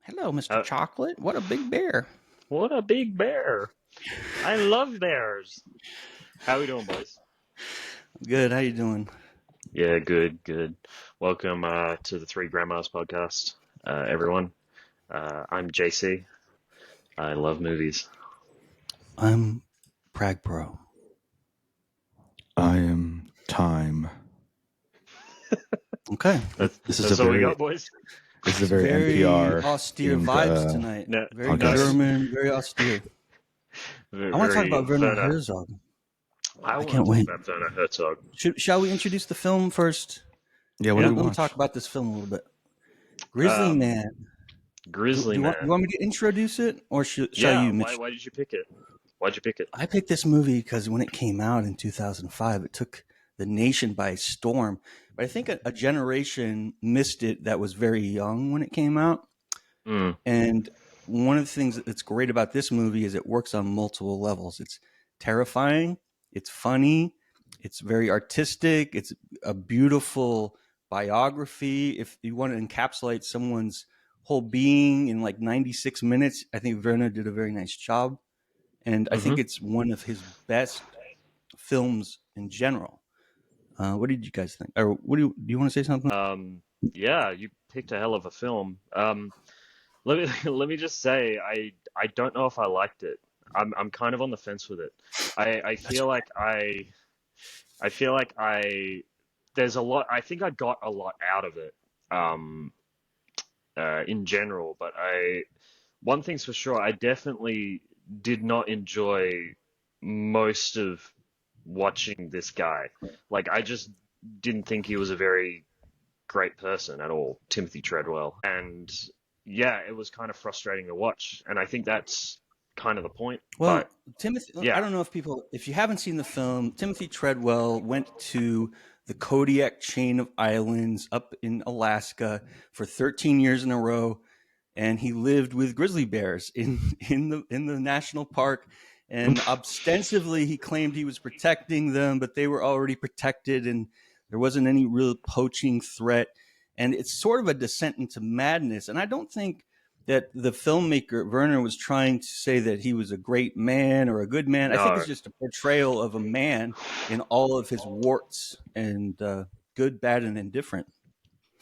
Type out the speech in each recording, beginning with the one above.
Hello, Mr. Uh, Chocolate. What a big bear. what a big bear. I love bears. How we doing, boys? Good. How you doing? Yeah, good, good. Welcome to the Three Grandmas podcast, everyone. I'm JC. I love movies. I'm Pragpro. I am time. Okay. That's This is a that's all we very got, boys. this is a very Very NPR austere themed vibes tonight. No, Very no, podcast. German, very austere. I want to talk very about Werner Werner. Herzog. I I want can't to talk wait. about Werner Herzog. Shall we introduce the film first? Yeah, what Yeah, do we Let me watch? talk about this film a little bit. Grizzly um, Man. Do Grizzly you Man. want me to introduce it, or shall Yeah, you, why Mitch? why did you pick it? Why'd you pick it? I picked this movie because when it came out in 2005, it took the nation by storm. But I think a generation missed it that was very young when it came out. Mm, And one of the things that's great about this movie is it works on multiple levels. It's terrifying, it's funny, it's very artistic, it's a beautiful biography. If you want to encapsulate someone's whole being in like 96 minutes, I think Werner did a very nice job. And I hmm think it's one of his best films in general. What did you guys think? Or do you want to say something? yeah, you picked a hell of a film. Let me let me just say, I don't know if I liked it. I'm kind of on the fence with it. I That's feel like I feel like there's a lot. I think I got a lot out of it, um, in general. But one thing's for sure, I definitely did not enjoy most of watching this guy. Like, I just didn't think he was a very great person at all, Timothy Treadwell. And yeah, it was kind of frustrating to watch. And I think that's kind of the point. But Well, Timothy, I yeah, don't know if you haven't seen the film, Timothy Treadwell went to the Kodiak chain of islands up in Alaska for 13 years in a row, and he lived with grizzly bears in the national park. And ostensibly, he claimed he was protecting them, but they were already protected, and there wasn't any real poaching threat. And it's sort of a descent into madness. And I don't think that the filmmaker Werner was trying to say that he was a great man or a good man. I think no, it's just a portrayal of a man in all of his warts and good, bad, and indifferent.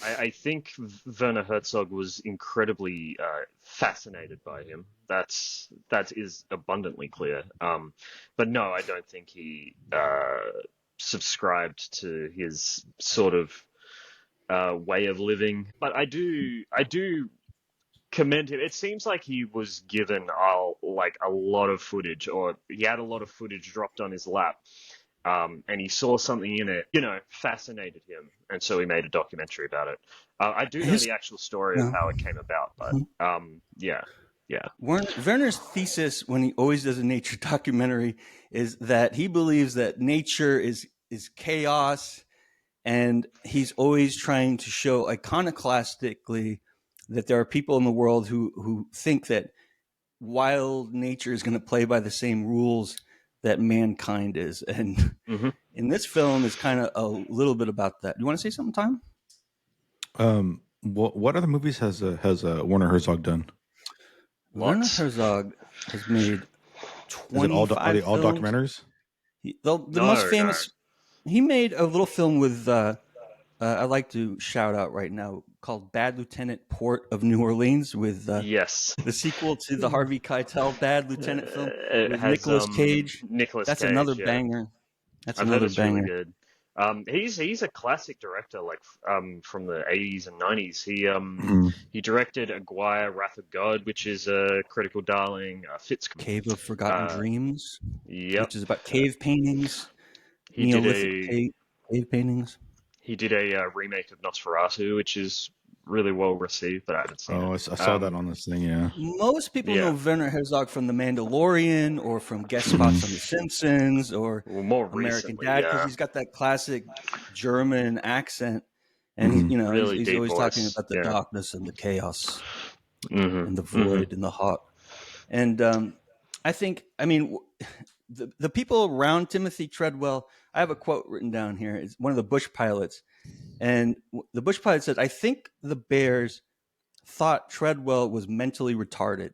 I think Werner Herzog was incredibly fascinated by him. That is abundantly clear. But no, I don't think he subscribed to his sort of way of living. But I do commend him. It seems like he was given a lot of footage, or he had a lot of footage dropped on his lap, and he saw something in it, fascinated him, and so he made a documentary about it. I do know His the actual story of uh, how it came about, but yeah, yeah, Werner's thesis when he always does a nature documentary is that he believes that nature is chaos, and he's always trying to show iconoclastically that there are people in the world who think that wild nature is going to play by the same rules that mankind is. And hmm in this film is kind of a little bit about that. You want to say something, Tom? What other movies has Werner Herzog done? Werner lots. Herzog has made Is it are 25 they all films. documentaries? The most No, no. famous, he made a little film with, I'd like to shout out right now, called Bad Lieutenant Port of New Orleans, with Yes, the sequel to the Harvey Keitel Bad Lieutenant film it with has Nicolas Cage. Nicolas That's another Cage. Yeah, banger. That's I've heard another it's really banger. good. He's a classic director, like from the 80s and 90s. Mhm. He directed Aguirre, Wrath of God, which is a critical darling. Fitz, Cave of Forgotten uh, Dreams, yep. which is about cave paintings, He did Neolithic a cave paintings. he did a remake of Nosferatu, which is really well received, but I haven't seen Oh, it. I saw that on this thing. Yeah. Most people know Yeah, Werner Herzog from The Mandalorian or from guest spots on The Mhm. Simpsons or well, more American recently, Dad because yeah, he's got that classic German accent, and he's Mhm. he's, really he's deep always talking voice. about the Yeah. darkness and the chaos hmm and the hmm void and the hot. And I think, I mean, the people around Timothy Treadwell. I have a quote written down here. It's one of the bush pilots, and the bush pilot said, "I think the bears thought Treadwell was mentally retarded.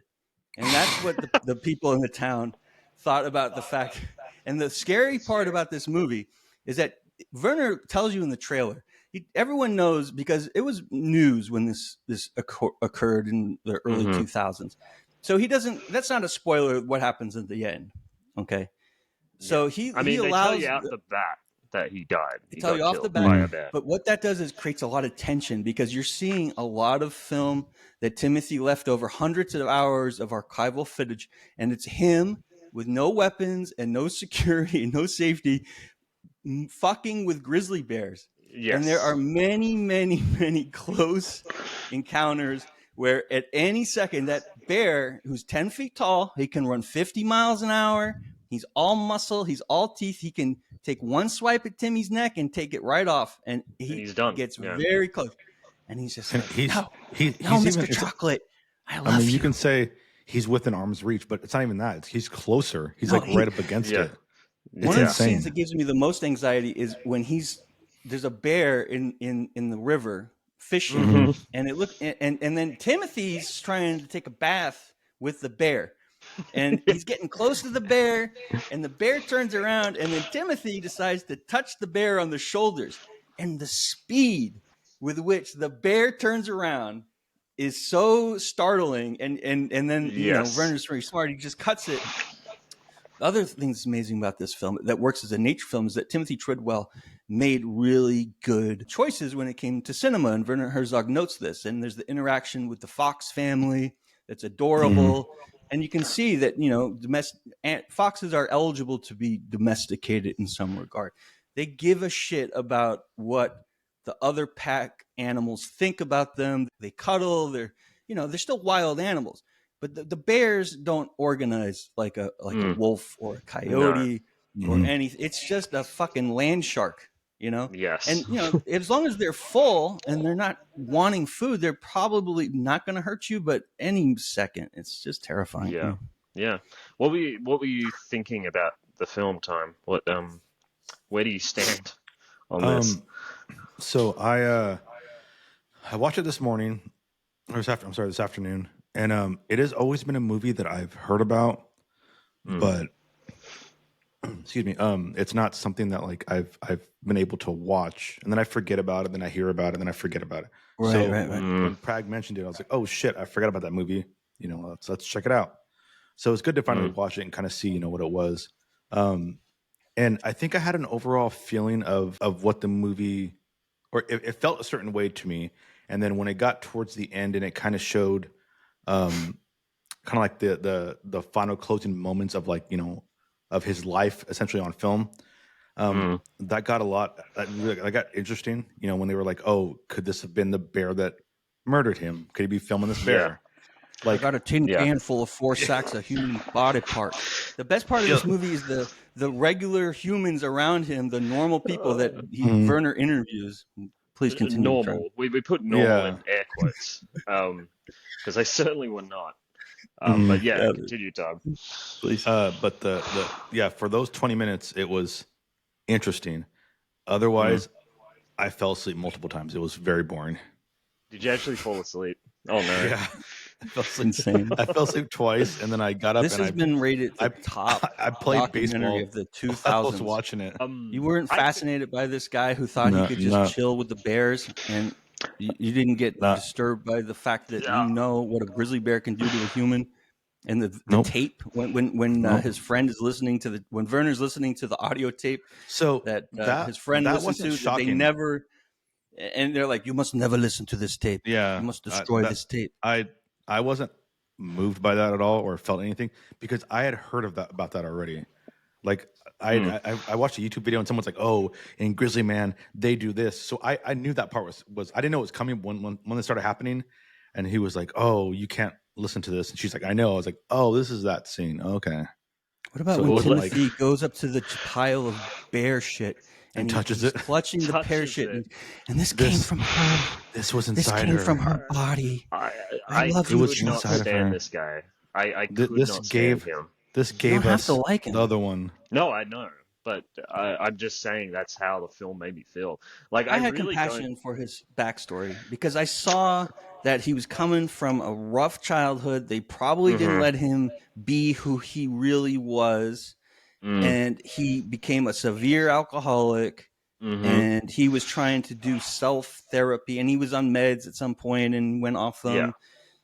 And that's what the people in the town thought about the fact. And the scary part about this movie is that Werner tells you in the trailer, everyone knows because it was news when this occurred in the early 2000s. So he doesn't, that's not a spoiler what happens at the end. Okay. So he they allows, tell you out the bat that he died. They tell you off the by a bat, bear. but what that does is creates a lot of tension because you're seeing a lot of film that Timothy left over hundreds of hours of archival footage, and it's him with no weapons and no security and no safety fucking with grizzly bears. Yes. And there are many, many, many close encounters where at any second that bear, who's 10 feet tall, he can run 50 miles an hour. He's all muscle. He's all teeth. He can take one swipe at Timmy's neck and take it right off. And he's done. Gets very close. And he's just like, no, Mr. Chocolate, I love you. I mean, you can say he's within arm's reach, but it's not even that. He's closer. He's right up against it. One of the scenes that gives me the most anxiety is when there's a bear in the river fishing, and then Timothy's trying to take a bath with the bear, and he's getting close to the bear, and the bear turns around, and then Timothy decides to touch the bear on the shoulders, and the speed with which the bear turns around is so startling, and then Werner's very smart. He just cuts it. The other thing that's amazing about this film that works as a nature film is that Timothy Treadwell made really good choices when it came to cinema, and Werner Herzog notes this. And there's the interaction with the Fox family that's adorable, and you can see that foxes are eligible to be domesticated in some regard. They give a shit about what the other pack animals think about them. They cuddle. They're still wild animals. But the bears don't organize like a wolf or a coyote or anything. It's just a fucking land shark, Yes. And as long as they're full and they're not wanting food, they're probably not going to hurt you. But any second, it's just terrifying. Yeah, yeah. What were you thinking about the film, Time? Where do you stand on this? So I watched it this morning, or this afternoon. And it has always been a movie that I've heard about, but excuse me, it's not something that like I've been able to watch, and then I forget about it, then I hear about it, then I forget about it. Right. When Prag mentioned it, I was like, oh shit, I forgot about that movie. Let's check it out. So it's good to finally watch it and kind of see what it was. And I think I had an overall feeling of what the movie, or it felt a certain way to me. And then when it got towards the end and it kind of showed kind of like the final closing moments of of his life essentially on film, that got that got interesting, when they were like, oh, could this have been the bear that murdered him? Could he be filming this bear? I got a tin can full of 4 sacks of human body parts. The best part of this movie is the regular humans around him, the normal people that Werner interviews. Please continue. Normal. We put normal in air quotes. Because I certainly were not. But continue, Tom. Please. But for those 20 minutes, it was interesting. Otherwise, I fell asleep multiple times. It was very boring. Did you actually fall asleep? Oh, no. Yeah. I fell asleep. Insane. I fell asleep twice, and then I got up. This has been rated the top. I played baseball of the 2000s. I was watching it. You weren't fascinated by this guy who thought he could just chill with the bears, and you didn't get disturbed by the fact that what a grizzly bear can do to a human, and the tape when his friend is listening to when Werner's listening to the audio tape. So that his friend listened to, shocking. They never, and they're like, you must never listen to this tape. Yeah, you must destroy this tape. I wasn't moved by that at all or felt anything because I had heard about that already. Like I watched a YouTube video and someone's like, oh, in Grizzly Man, they do this. So I knew that part was I didn't know it was coming when it started happening. And he was like, oh, you can't listen to this. And she's like, I know. I was like, oh, this is that scene. Okay. What about when Timothy goes up to the pile of bear shit and touches it, clutching the bear shit, and this came from her. This was inside her. This came from her body. I love you. It was not stand this guy. I could not stand him. This gave us the other one. No, I know, but I'm just saying that's how the film made me feel. Like I had really compassion for his backstory because I saw that he was coming from a rough childhood. They probably didn't let him be who he really was. And he became a severe alcoholic, and he was trying to do self therapy, and he was on meds at some point and went off them. Yeah.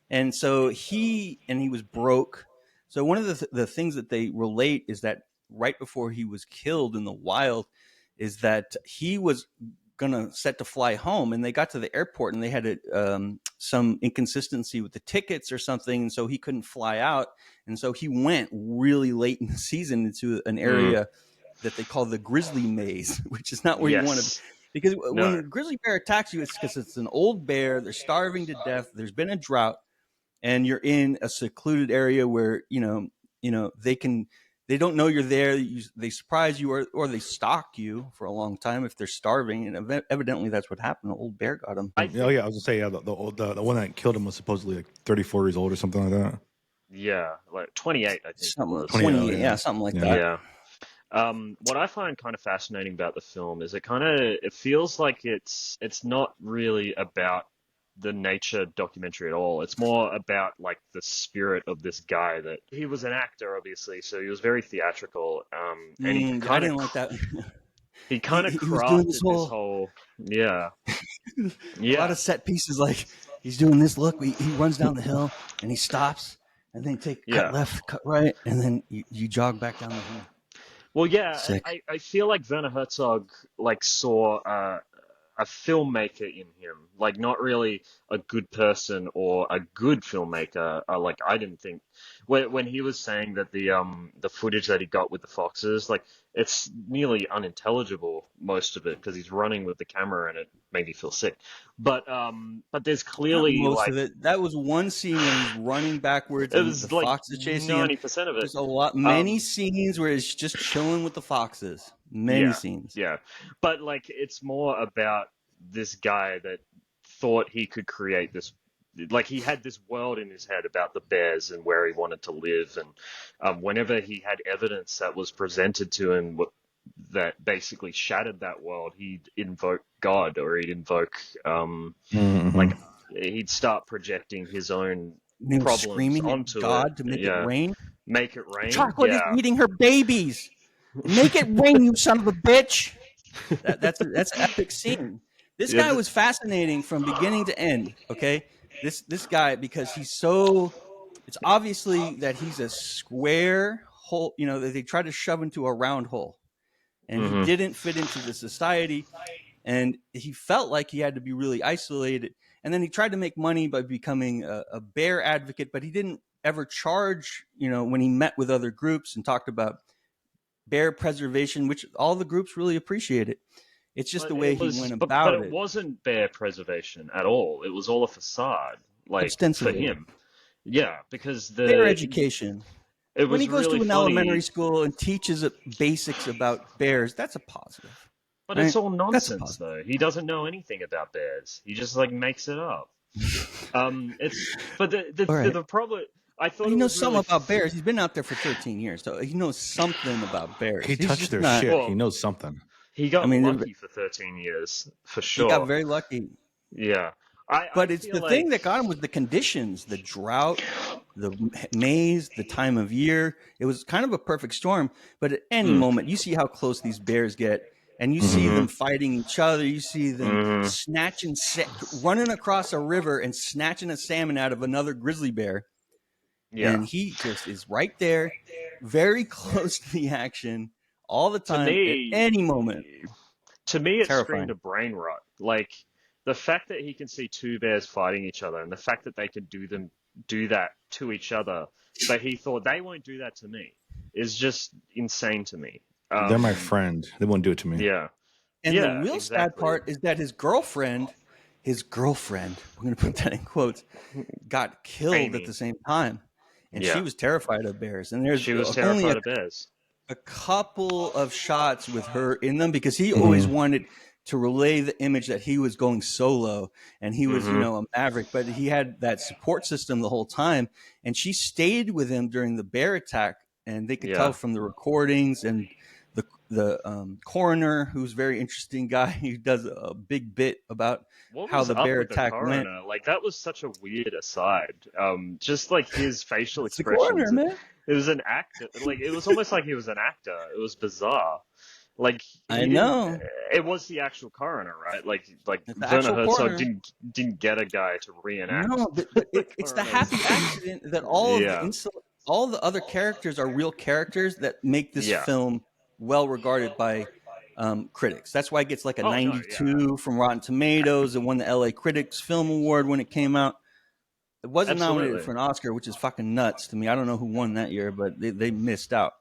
And so he was broke. So one of the things that they relate is that right before he was killed in the wild is that he was gonna set to fly home, and they got to the airport and they had some inconsistency with the tickets or something, and so he couldn't fly out. And so he went really late in the season into an area that they call the Grizzly Maze, which is not where you want to be. Because when a grizzly bear attacks you, it's because it's an old bear. They're starving to death. There's been a drought, and you're in a secluded area where they don't know you're there. They surprise you, or they stalk you for a long time if they're starving. And evidently, that's what happened. An old bear got him. I was gonna say, the one that killed him was supposedly like 34 years old or something like that. Yeah, like 28, I think. Something, 28, yeah, something like that. Yeah. What I find kind of fascinating about the film is it feels like it's not really about the nature documentary at all. It's more about like the spirit of this guy. That he was an actor, obviously, so he was very theatrical. And he I didn't like that. He kind of crafted this whole yeah. A lot of set pieces, like he's doing this look. He runs down the hill and he stops, and then cut left, cut right, and then you jog back down the hill. Well, yeah, I feel like Werner Herzog like saw a filmmaker in him, like not really a good person or a good filmmaker. Like I didn't think when he was saying that the footage that he got with the foxes, like it's nearly unintelligible, most of it, because he's running with the camera and it made me feel sick. But there's clearly most of it. That was one scene when he's running backwards and the like foxes chasing 90% of it. There's many scenes where it's just chilling with the foxes. Many scenes. Yeah. But like it's more about this guy that thought he could create this, like he had this world in his head about the bears and where he wanted to live, and whenever he had evidence that was presented to him that basically shattered that world, he'd invoke God, or he'd invoke like he'd start projecting his own problems onto God it. to make it rain. Make it rain. Chocolate is eating her babies. Make it rain, you son of a bitch. That's an epic scene. This guy was fascinating from beginning to end. Okay, this guy, because he's so. It's obviously that he's a square hole. You know, that they try to shove into a round hole, and he didn't fit into the society, and he felt like he had to be really isolated. And then he tried to make money by becoming a bear advocate, but he didn't ever charge. You know, when he met with other groups and talked about bear preservation, which all the groups really appreciated. It's just the way he went about it. But it wasn't bear preservation at all. It was all a facade, like for him. Yeah, because bear education. When he goes really to an funny. Elementary school and teaches basics about bears, that's a positive. But it's all nonsense, though. He doesn't know anything about bears. He just like makes it up. The problem. I thought he knows something about bears. He's been out there for 13 years, so he knows something about bears. He touched their shit. Well, he knows something. He got lucky for 13 years, for sure. He got very lucky. Yeah. But it's the thing that got him was the conditions, the drought, the maze, the time of year. It was kind of a perfect storm. But at any moment, you see how close these bears get, and you see them fighting each other. You see them running across a river and snatching a salmon out of another grizzly bear. Yeah. And he just is right there, very close to the action all the time, at any moment. To me, it screamed a brain rot. Like, the fact that he can see two bears fighting each other, and the fact that they can do that to each other, but he thought they won't do that to me, is just insane to me. They're my friend. They won't do it to me. Yeah. And the real sad part is that his girlfriend, we're going to put that in quotes, got killed at the same time. And she was terrified of bears. And she was terrified of bears. A couple of shots with her in them, because he always wanted to relay the image that he was going solo and he was, a maverick, but he had that support system the whole time. And she stayed with him during the bear attack, and they could tell from the recordings and the coroner, who's a very interesting guy. He does a big bit about What how was the up bear with the attack went. coroner? Like that was such a weird aside. Just like his facial It's the coroner, expressions. man. It was an actor. Like it was almost like he was an actor. It was bizarre. Like I he didn't. know. It was the actual coroner, right? Like It's the Werner actual Herzog coroner. didn't get a guy to reenact No, but the it's the coroner's. happy accident that Yeah, all the other characters are real characters that make this yeah. film well regarded by critics. That's why it gets like a Oh no, yeah, 92 from Rotten Tomatoes. It won the LA Critics Film Award when it came out. It wasn't nominated absolutely. for an Oscar, which is fucking nuts to me. I don't know who won that year, but they missed out.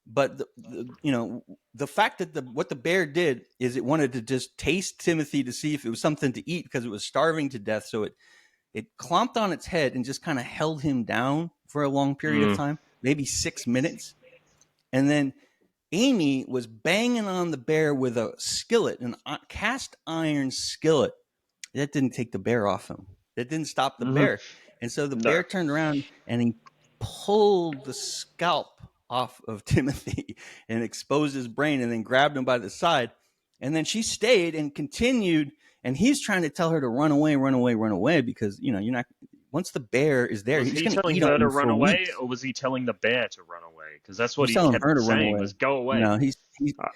But the fact that what the bear did is it wanted to just taste Timothy to see if it was something to eat because it was starving to death. So it clomped on its head and just kind of held him down for a long period of Mm. time, maybe 6 minutes. And then Amy was banging on the bear with a skillet, an cast iron skillet. That didn't take the bear off him. That didn't stop the Hmm. bear. And so the No. bear turned around and he pulled the scalp off of Timothy and exposed his brain and then grabbed him by the side. And then she stayed and continued. And he's trying to tell her to run away, run away, run away because, you're not, once the bear is there, Was he's he going to telling eat on her to you run for away, weeks. or was he telling the bear to run away? Because that's what He's he telling her kept to run saying away. was go away. No, he's Uh,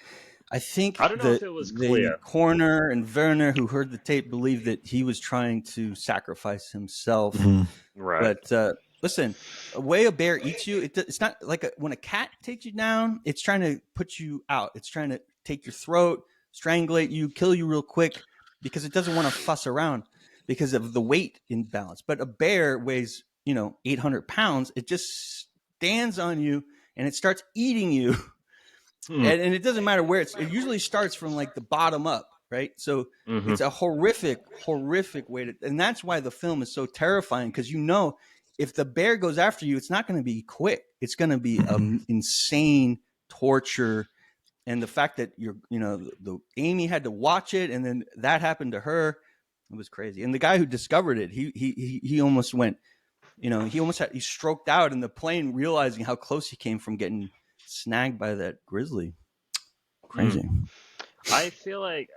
I think I don't know that if it was the clear. coroner and Werner, who heard the tape, believed that he was trying to sacrifice himself. Mhm. Right. But listen, a way a bear eats you, it's not like when a cat takes you down, it's trying to put you out. It's trying to take your throat, strangulate you, kill you real quick because it doesn't want to fuss around because of the weight imbalance. But a bear weighs, 800 pounds. It just stands on you and it starts eating you. Hmm. And it doesn't matter where it usually starts from like the bottom up, right? So Hmm. it's a horrific way to, and that's why the film is so terrifying because if the bear goes after you, it's not going to be quick. It's going to be insane torture. And the fact that the Amy had to watch it, and then that happened to her, it was crazy. And the guy who discovered it, he almost went, he stroked out in the plane, realizing how close he came from getting snagged by that grizzly. Crazy. I feel like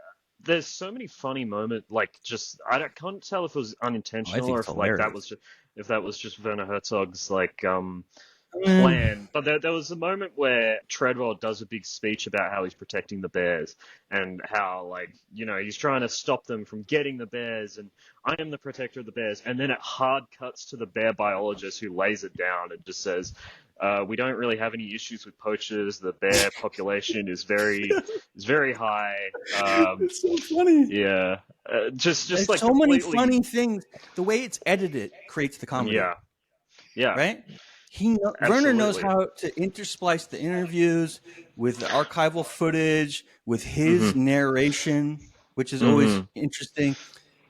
there's so many funny moments. Like, just can't tell if it was Oh, I unintentional think or it's if hilarious. that was just Werner Herzog's like Mm. plan. But there was a moment where Treadwell does a big speech about how he's protecting the bears and how, like, he's trying to stop them from getting the bears, and I am the protector of the bears. And then it hard cuts to the bear biologist who lays it down and just says, we don't really have any issues with poachers. The bear population is very high. It's so funny. Yeah, just There's like so many completely. funny things. The way it's edited creates the comedy, Yeah, yeah, right? Werner knows absolutely. how to intersplice the interviews with the archival footage, with his Mhm, narration, which is always mhm, interesting.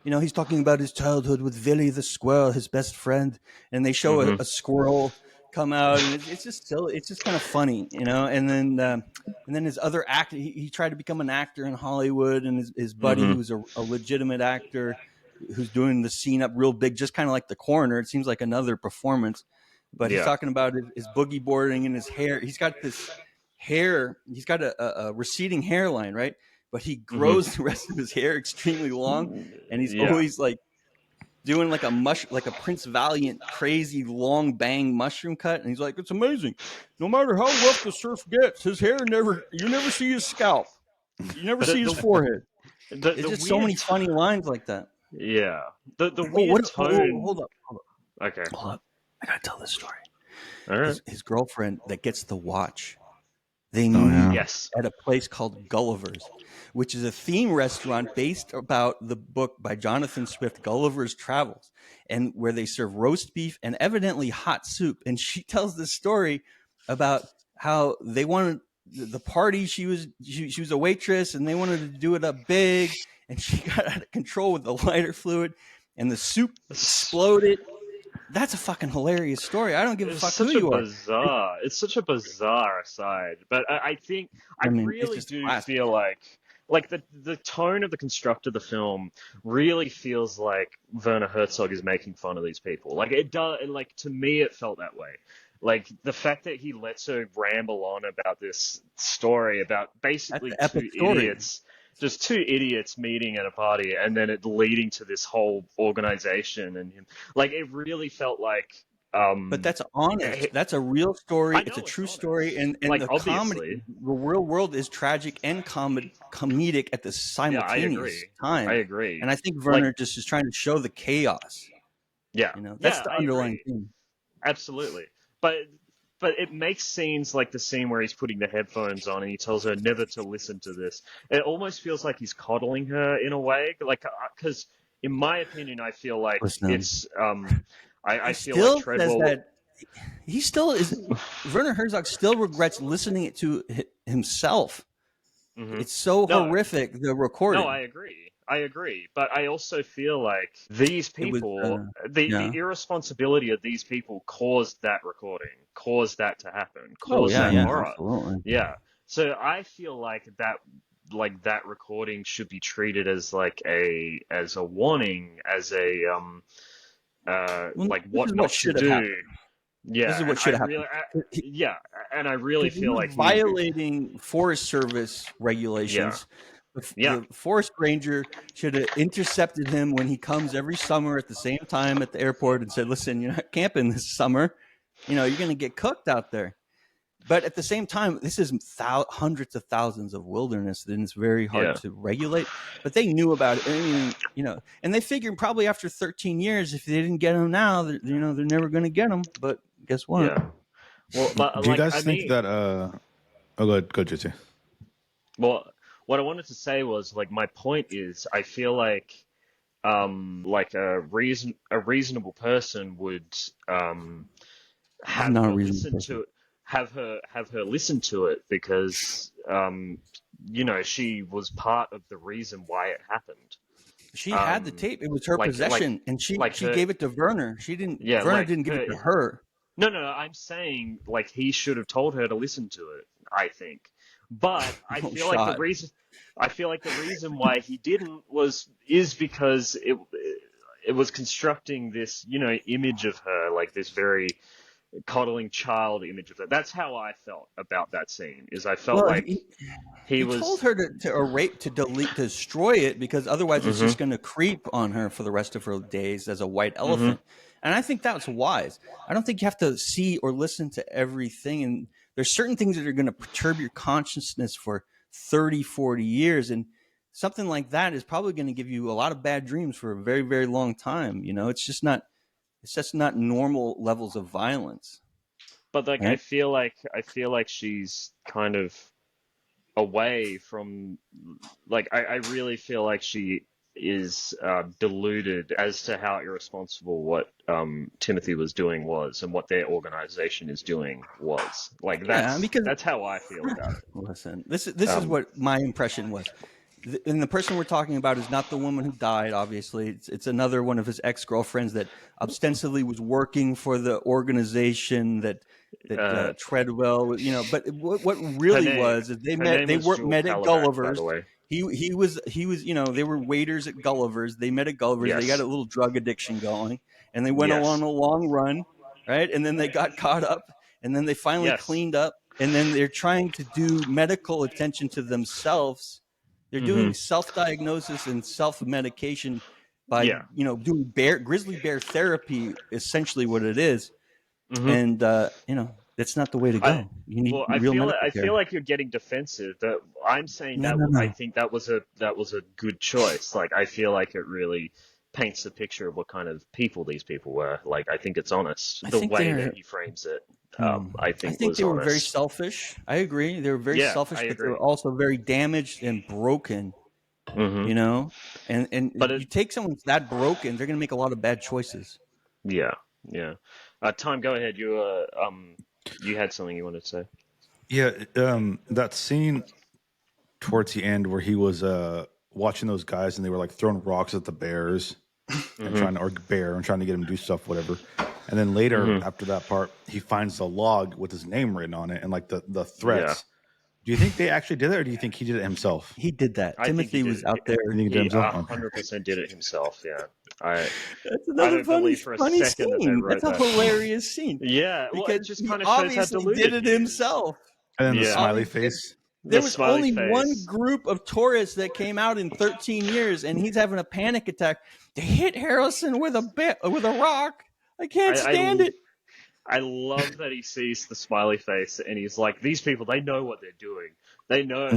He's talking about his childhood with Willie the squirrel, his best friend, and they show mhm. a squirrel come out, and it's just silly. It's just kind of funny, And then his other actor, he tried to become an actor in Hollywood, and his buddy, Mhm. who's a legitimate actor, who's doing the scene up real big, just kind of like the coroner. It seems like another performance, but he's Yeah. talking about his boogie boarding and his hair. He's got this hair. He's got a receding hairline, right? But he Mhm. grows the rest of his hair extremely long, and he's Yeah. always like doing like like a Prince Valiant crazy long bang mushroom cut, and he's like, it's amazing. No matter how rough the surf gets, his hair you never see his scalp. You never But see his forehead. the It's just so many weird funny lines like that. yeah. The Oh, weird hold tone. up. Okay. Hold up. I gotta tell this story. All right. His girlfriend that gets the watch. They Oh meet yeah. Yes. at a place called Gulliver's, which is a theme restaurant based about the book by Jonathan Swift, Gulliver's Travels, and where they serve roast beef and evidently hot soup. And she tells this story about how they wanted the party. She was a waitress, and they wanted to do it up big, and she got out of control with the lighter fluid, and the soup exploded. That's a fucking hilarious story. I don't give a fuck who you are. It's such a bizarre aside, but I think I I mean, it's really just do classic. feel like the tone of the construct of the film really feels like Werner Herzog is making fun of these people. Like it does, like to me, it felt that way. Like the fact that he lets her ramble on about this story about That's basically the epic story. just two idiots meeting at a party, and then it leading to this whole organization and him. Like it really felt like. But that's honest. That's a real I story. It's a know it's true story, honest. and Like the comedy, obviously, the real world is tragic and comedic at the yeah, I simultaneous agree. I time. agree. And I think Like, Werner just is trying to show the chaos. yeah, That's yeah, the I underlying agree. theme. Absolutely. But it makes scenes like the scene where he's putting the headphones on and he tells her never to listen to this. It almost feels like he's coddling her in a way, like because in my opinion, I feel like Listen, it's he I feel like still says Treadwell. that he still is. Werner Herzog still regrets listening it to himself. Mhm. It's so No, horrific, the no, recording. I agree. I agree. But I also feel like these It was, people, the yeah. irresponsibility of these people caused that recording, caused that to happen, Oh caused yeah, that yeah, horror. absolutely. Yeah. So I feel like that recording should be treated as as a warning, as a Well, like this what is what not to should have do. happened. This Yeah, is and what should have happened. yeah, and I really Because he feel was like violating Forest Service yeah, regulations. yeah. The forest ranger should have intercepted him when he comes every summer at the same time at the airport and said, "Listen, you're not camping this summer. You're going to get cooked out there." But at the same time, this is hundreds of thousands of wilderness, and it's very hard Yeah. to regulate. But they knew about it. I mean, and they figured probably after 13 years, if they didn't get them now, they're never going to get them. But guess what? Yeah. Well, but Do you like I guys think mean, that oh, go JT. well, what I wanted to say was like my point is I feel like a reasonable person would I'm have not a her reasonable listen person. to have her listen to it because she was part of the reason why it happened. She had the Um, tape. It was her like like possession, and like she her gave it to Werner. She didn't. yeah Werner like didn't give it her to her. No, I'm saying like he should have told her to listen to it, I think. But No shot. I feel like the reason why he didn't is because it was constructing this, image of her, like this very coddling child image of her. That's how I felt about that scene. Is I felt Well, like he he told was her to erase, to delete, to destroy it because otherwise it's mhm just going to creep on her for the rest of her days as a white mhm elephant. And I think that's wise. I don't think you have to see or listen to everything. And there's certain things that are going to perturb your consciousness for 30, 40 years. And something like that is probably going to give you a lot of bad dreams for a very, very long time. It's just not normal levels of violence. but like Right? I feel like she's kind of away from like I really feel like she is deluded as to how irresponsible what Timothy was doing was and what their organization is doing was. Like Yeah, because that's how I feel about it. listen, this is Um, what my impression was. And the person we're talking about is not the woman who died. Obviously, it's another one of his ex girlfriends that ostensibly was working for the organization that uh, Treadwell. But what her really name was is her name they was were Jewel met at Calabac, by the Gulliver's. way. He was they were waiters at Gulliver's. They met at Gulliver's. They got a Yes. little drug addiction going, and they went on Yes. a long run, right? And then they got caught up, and then they finally Yes. cleaned up, and then they're trying to do medical attention to themselves. They're doing Hmm. self-diagnosis and self-medication by Yeah. doing grizzly bear therapy, essentially what it is. Hmm. And that's not the way to I go. You need well, real medical I care. feel like you're getting defensive. That I'm saying No, that no, I no. think that was a good choice. Like I feel like it really paints a picture of what kind of people these people were. Like I think it's honest. I The think way they're that he frames it, I I think think was they were very honest. selfish. I agree. They were very Yeah, selfish, I but they were agree. also very damaged and broken, Hmm. you know? And But you take someone that's that broken, they're gonna make a lot of bad choices. yeah, yeah. Time, go ahead. You had something you wanted to say. Yeah, that scene towards the end where he was watching those guys and they were like throwing rocks at the bears and Hmm. trying to get him to do stuff, whatever. And then later, Hmm. after that part, he finds the log with his name written on it and like the Yeah, threats. Do you think they actually did that, or do you think he did it himself? He did that. I think he Timothy did was it. out there. You think he did it He himself? Okay. 100% did it himself. Yeah. That's I another don't believe for a funny second that they scene. That's wrote a that. hilarious scene. Yeah, well, Because it just he kind of shows how obviously deluded did it he is. himself. And then the Yeah. smiley face. The There was smiley only one face. group of tourists that came out in 13 years, and he's having a panic attack. They hit Harrison with a rock. I can't stand it. I love that he sees the smiley face and he's like, these people, they know what they're doing. They know,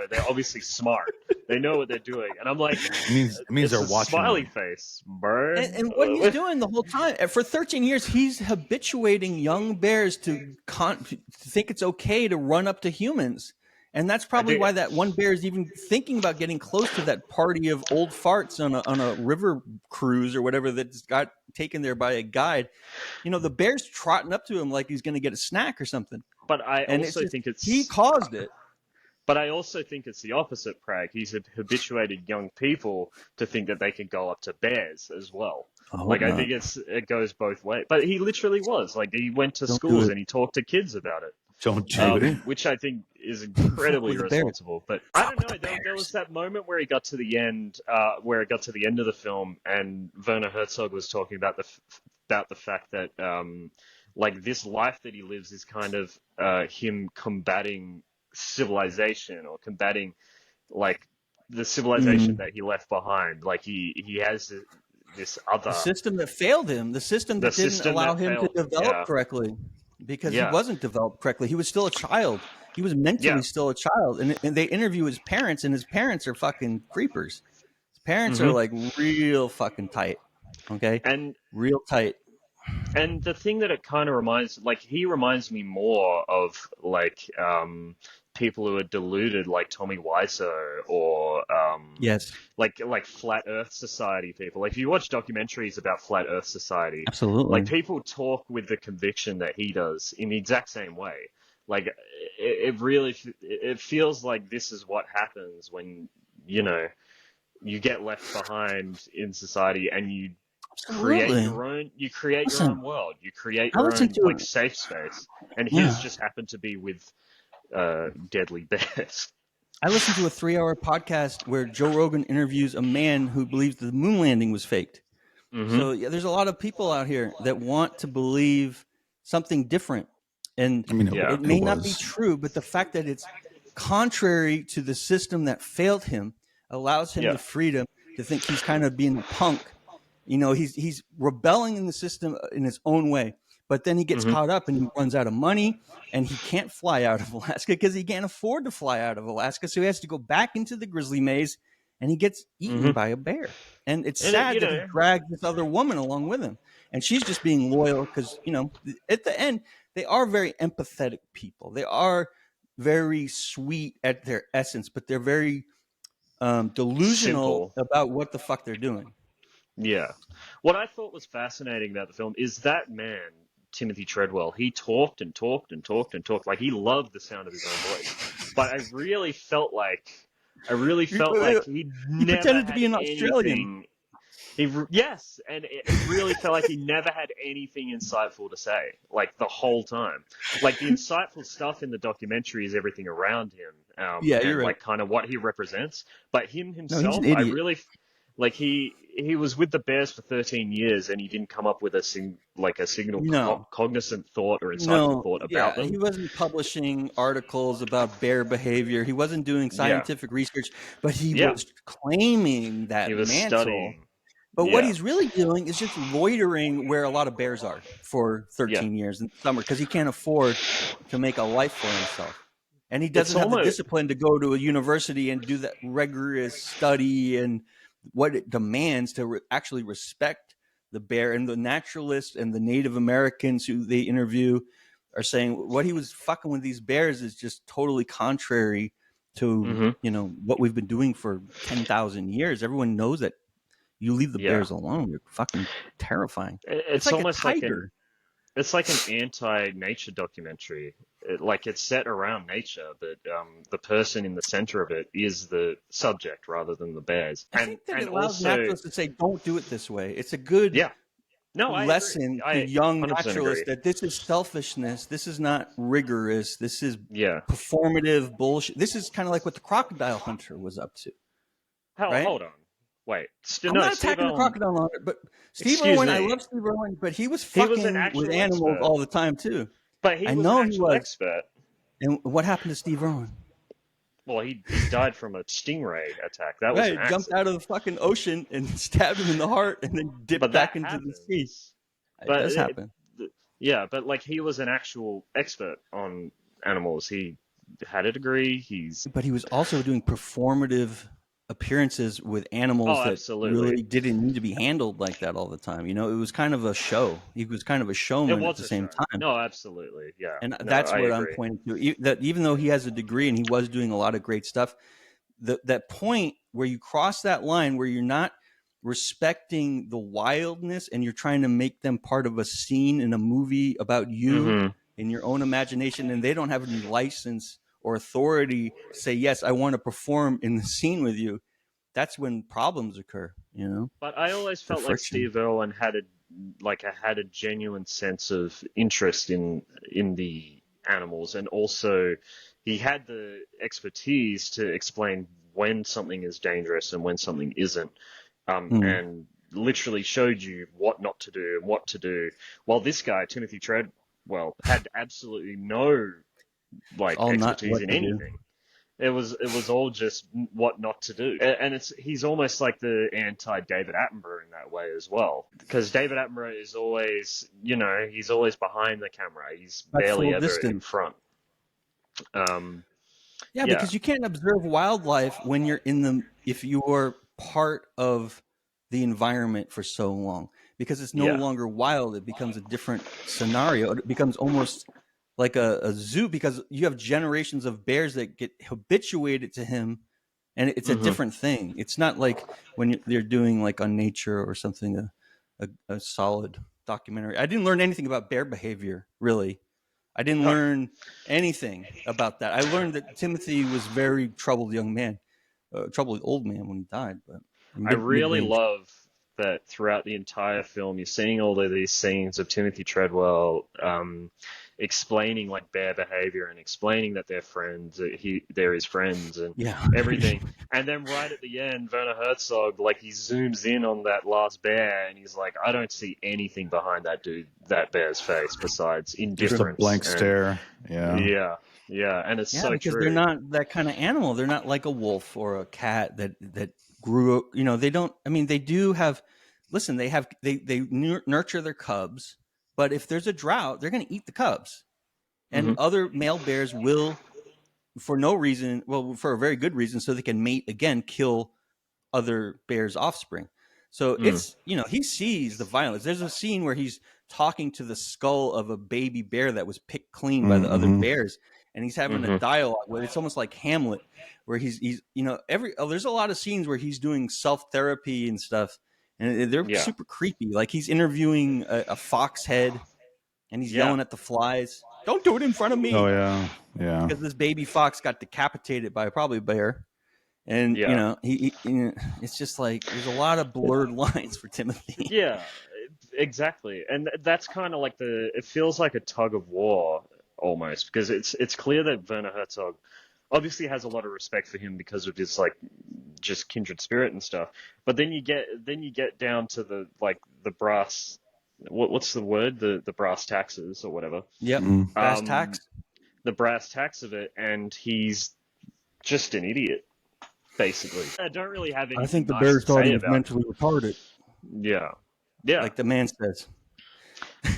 they're obviously smart. They know what they're doing. And I'm like, It means they're it's a watching smiley me. face, bro. And what he's doing the whole time, for 13 years, he's habituating young bears to think it's okay to run up to humans. And that's probably why that one bear is even thinking about getting close to that party of old farts on a river cruise or whatever that's got taken there by a guide. The bear's trotting up to him like he's going to get a snack or something. But I And also think he caused it. But I also think it's the opposite, Prag. He's habituated young people to think that they can go up to bears as well. I think it goes both ways. But he literally was. Like, he went to schools and he talked to kids about it. Don't do it. Which I think is incredibly irresponsible. But I don't know. There was that moment where he got to the end, of the film, and Werner Herzog was talking about the fact that this life that he lives is kind of him combating civilization, or combating the civilization that he left behind. Like he has this other system that failed him, the system that didn't allow him to develop correctly, because he wasn't developed correctly. He was still a child. He was mentally still a child, and they interview his parents, and his parents are fucking creepers. His parents are like real fucking tight, okay, and real tight. And the thing that it kind of he reminds me more of people who are deluded, like Tommy Wiseau, or like Flat Earth Society people. Like, if you watch documentaries about Flat Earth Society, absolutely, like, people talk with the conviction that he does in the exact same way. Like, it really feels like this is what happens when you get left behind in society and you create your own world. You create your own safe space. And his just happened to be with deadly bears. I listened to a 3-hour podcast where Joe Rogan interviews a man who believes the moon landing was faked. So there's a lot of people out here that want to believe something different. And it may not be true, but the fact that it's contrary to the system that failed him allows him the freedom to think he's kind of being a punk. He's rebelling in the system in his own way, but then he gets caught up and he runs out of money, and he can't fly out of Alaska because he can't afford to fly out of Alaska. So he has to go back into the grizzly maze, and he gets eaten by a bear. And it's sad that he dragged this other woman along with him, and she's just being loyal because, at the end, they are very empathetic people. They are very sweet at their essence, but they're very delusional about what the fuck they're doing. Yeah. What I thought was fascinating about the film is that man, Timothy Treadwell, he talked and talked and talked and talked. Like, he loved the sound of his own voice. But I really felt like he never pretended to be an Australian. Yes, and it really felt like he never had anything insightful to say, like, the whole time. Like, the insightful stuff in the documentary is everything around him. You're right. Like, kind of what he represents. But him himself, he's an idiot. I really... Like, he was with the Bears for 13 years, and he didn't come up with a signal cognizant thought or insightful thought about them. He wasn't publishing articles about bear behavior. He wasn't doing scientific research, but he was claiming that he was mantle. Studying. But what he's really doing is just loitering where a lot of bears are for 13 years in the summer, because he can't afford to make a life for himself. And he doesn't have the discipline to go to a university and do that rigorous study and what it demands to actually respect the bear. And the naturalists and the Native Americans who they interview are saying what he was fucking with these bears is just totally contrary to what we've been doing for 10,000 years. Everyone knows that you leave the bears alone. They're fucking terrifying. It's like almost a tiger. It's like an anti-nature documentary. It's set around nature, but the person in the center of it is the subject rather than the bears. I think that it allows naturalists to say, don't do it this way. It's a good lesson to young naturalists that this is selfishness. This is not rigorous. This is performative bullshit. This is kind of like what the crocodile hunter was up to. Hold on. Wait, I'm no, not Steve attacking the Irwin. crocodile hunter, but Steve Excuse Irwin, I me. love Steve Irwin, but he was He was an fucking with actual animals expert. all the time too. But he I was an know he actual was. expert. And what happened to Steve Irwin? Well, he died from a stingray attack. That was an Right, jumped accident. out of the fucking ocean and stabbed him in the heart, and then dipped But that back into the sea. happens. It But does happen. yeah, but like he was an actual expert on animals. He had a degree. But he was also doing performative appearances with animals Oh, that absolutely. really didn't need to be handled like that all the time. You know, it was kind of a show. He was kind of a It showman at was the a same show. time. No, absolutely. Yeah. And No, that's I what I'm agree. pointing to. That even though he has a degree and he was doing a lot of great stuff, that point where you cross that line where you're not respecting the wildness and you're trying to make them part of a scene in a movie about you Hmm. in your own imagination, and they don't have any license or authority to say, yes, I want to perform in the scene with you. That's when problems occur, you know, But I always or felt like friction. Steve Irwin had a genuine sense of interest in the animals, and also he had the expertise to explain when something is dangerous and when something isn't, Mm. and literally showed you what not to do and what to do. While this guy, Timothy Treadwell, had absolutely no It's like all not expertise what in to do. anything. It was all just what not to do, and he's almost like the anti David Attenborough in that way as well, because David Attenborough is always, he's always behind the camera. He's At barely full ever in distance. front. Um, Yeah, yeah, because you can't observe wildlife when you're if you're part of the environment for so long, because it's no yeah, longer wild. It becomes a different scenario. It becomes almost like a zoo, because you have generations of bears that get habituated to him, and it's a hmm different thing. It's not like when they're doing like on nature or something, a solid documentary. I didn't learn anything about bear behavior, really. I didn't no, learn anything about that. I learned that Timothy was a very troubled young man, troubled old man when he died, but I mid really range. love that throughout the entire film, you're seeing all of these scenes of Timothy Treadwell explaining like bear behavior and explaining that they're friends, they're his friends and Yeah, everything. And then right at the end, Werner Herzog, like he zooms in on that last bear and he's like, I don't see anything behind that bear's face besides Just a indifference. blank And stare. Yeah. yeah, yeah, and it's yeah, so because they're true. not that kind of animal. They're not like a wolf or a cat that grew up. You know, they don't. I mean, they do have. Listen, they nurture their cubs, but if there's a drought, they're going to eat the cubs, and Hmm. other male bears will, for no reason, well, for a very good reason, so they can mate again, kill other bears' offspring. So Mm. it's, he sees the violence. There's a scene where he's talking to the skull of a baby bear that was picked clean by the other Mm-hmm. bears, and he's having a Hmm. dialogue with. It's almost like Hamlet, where he's there's a lot of scenes where he's doing self therapy and stuff, and they're Yeah, super creepy. Like he's interviewing a fox head, and he's yeah, yelling at the flies, "Don't do it in front of Oh me," yeah. Yeah. because this baby fox got decapitated by probably a bear. And yeah. it's just like there's a lot of blurred lines for Timothy. Yeah, exactly. And that's kind of like it feels like a tug of war almost, because it's clear that Werner Herzog obviously has a lot of respect for him because of his like just kindred spirit and stuff. But then you get down to the brass, what's the word? The brass taxes or whatever. Yep, Mm. brass tacks. Um, the brass tacks of it, and he's just an idiot, basically. I don't really have I anything think the nice bears to thought he say was about. mentally retarded, Yeah. Yeah. like the man says.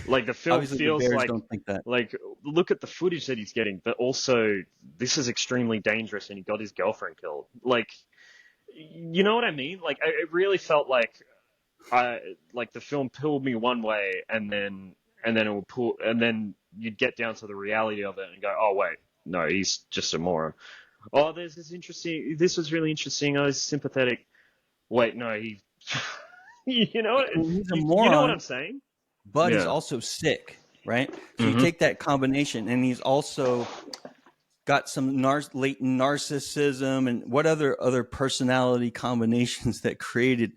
Like the film Obviously, the feels bears like don't think that. like look at the footage that he's getting, but also this is extremely dangerous and he got his girlfriend killed. Like, you know what I mean? Like it really felt like I like the film pulled me one way, and then it would pull, and then you'd get down to the reality of it and go, oh wait, no, he's just a moron. Oh, this was really interesting. I was sympathetic. Wait, no, he you know He's a you know what I'm moron, saying? but he's Yeah. also sick, right? So you Hmm. take that combination, and he's also got some latent narcissism and what other personality combinations that created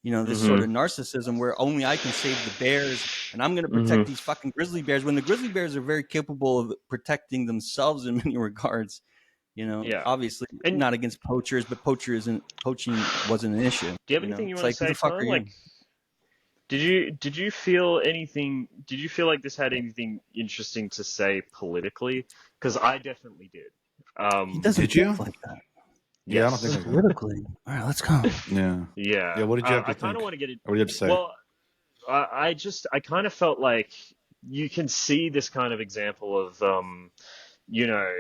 this sort Hmm. of narcissism where only I can save the bears and I'm going to Hmm. protect these fucking grizzly bears, when the grizzly bears are very capable of protecting themselves in many regards. Yeah. Obviously And not against poachers, but poaching wasn't an issue. do you have anything you It's want to like, who say, the fuck are Tom? you? Like, did you feel anything? Did you feel like this had anything interesting to say politically? Because I definitely did. He doesn't Did you? think like that. Yeah, I don't think Yes. so. Politically. All right, let's go. Yeah. Yeah. Yeah. What did you have to I kind think? of want to get it. What did you have to say? Well, I kind of felt like you can see this kind of example of, you know,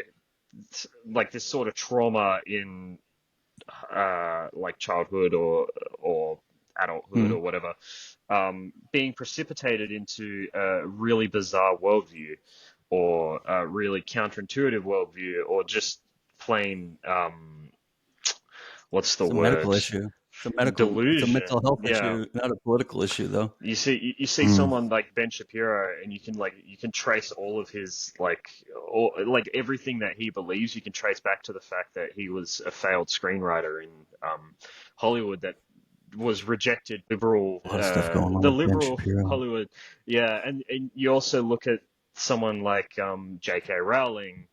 like this sort of trauma in, like childhood or adulthood Mhm. or whatever, being precipitated into a really bizarre worldview or a really counterintuitive worldview or just plain, what's the It's a medical word? issue. It's a Delusion. mental health Yeah. issue, not a political issue, though. You see Mm. someone like Ben Shapiro, and you can trace all of his like everything that he believes. You can trace back to the fact that he was a failed screenwriter in Hollywood that was rejected liberal A lot of stuff going on the with Ben liberal Shapiro. Hollywood. Yeah, and you also look at someone like J.K. Rowling.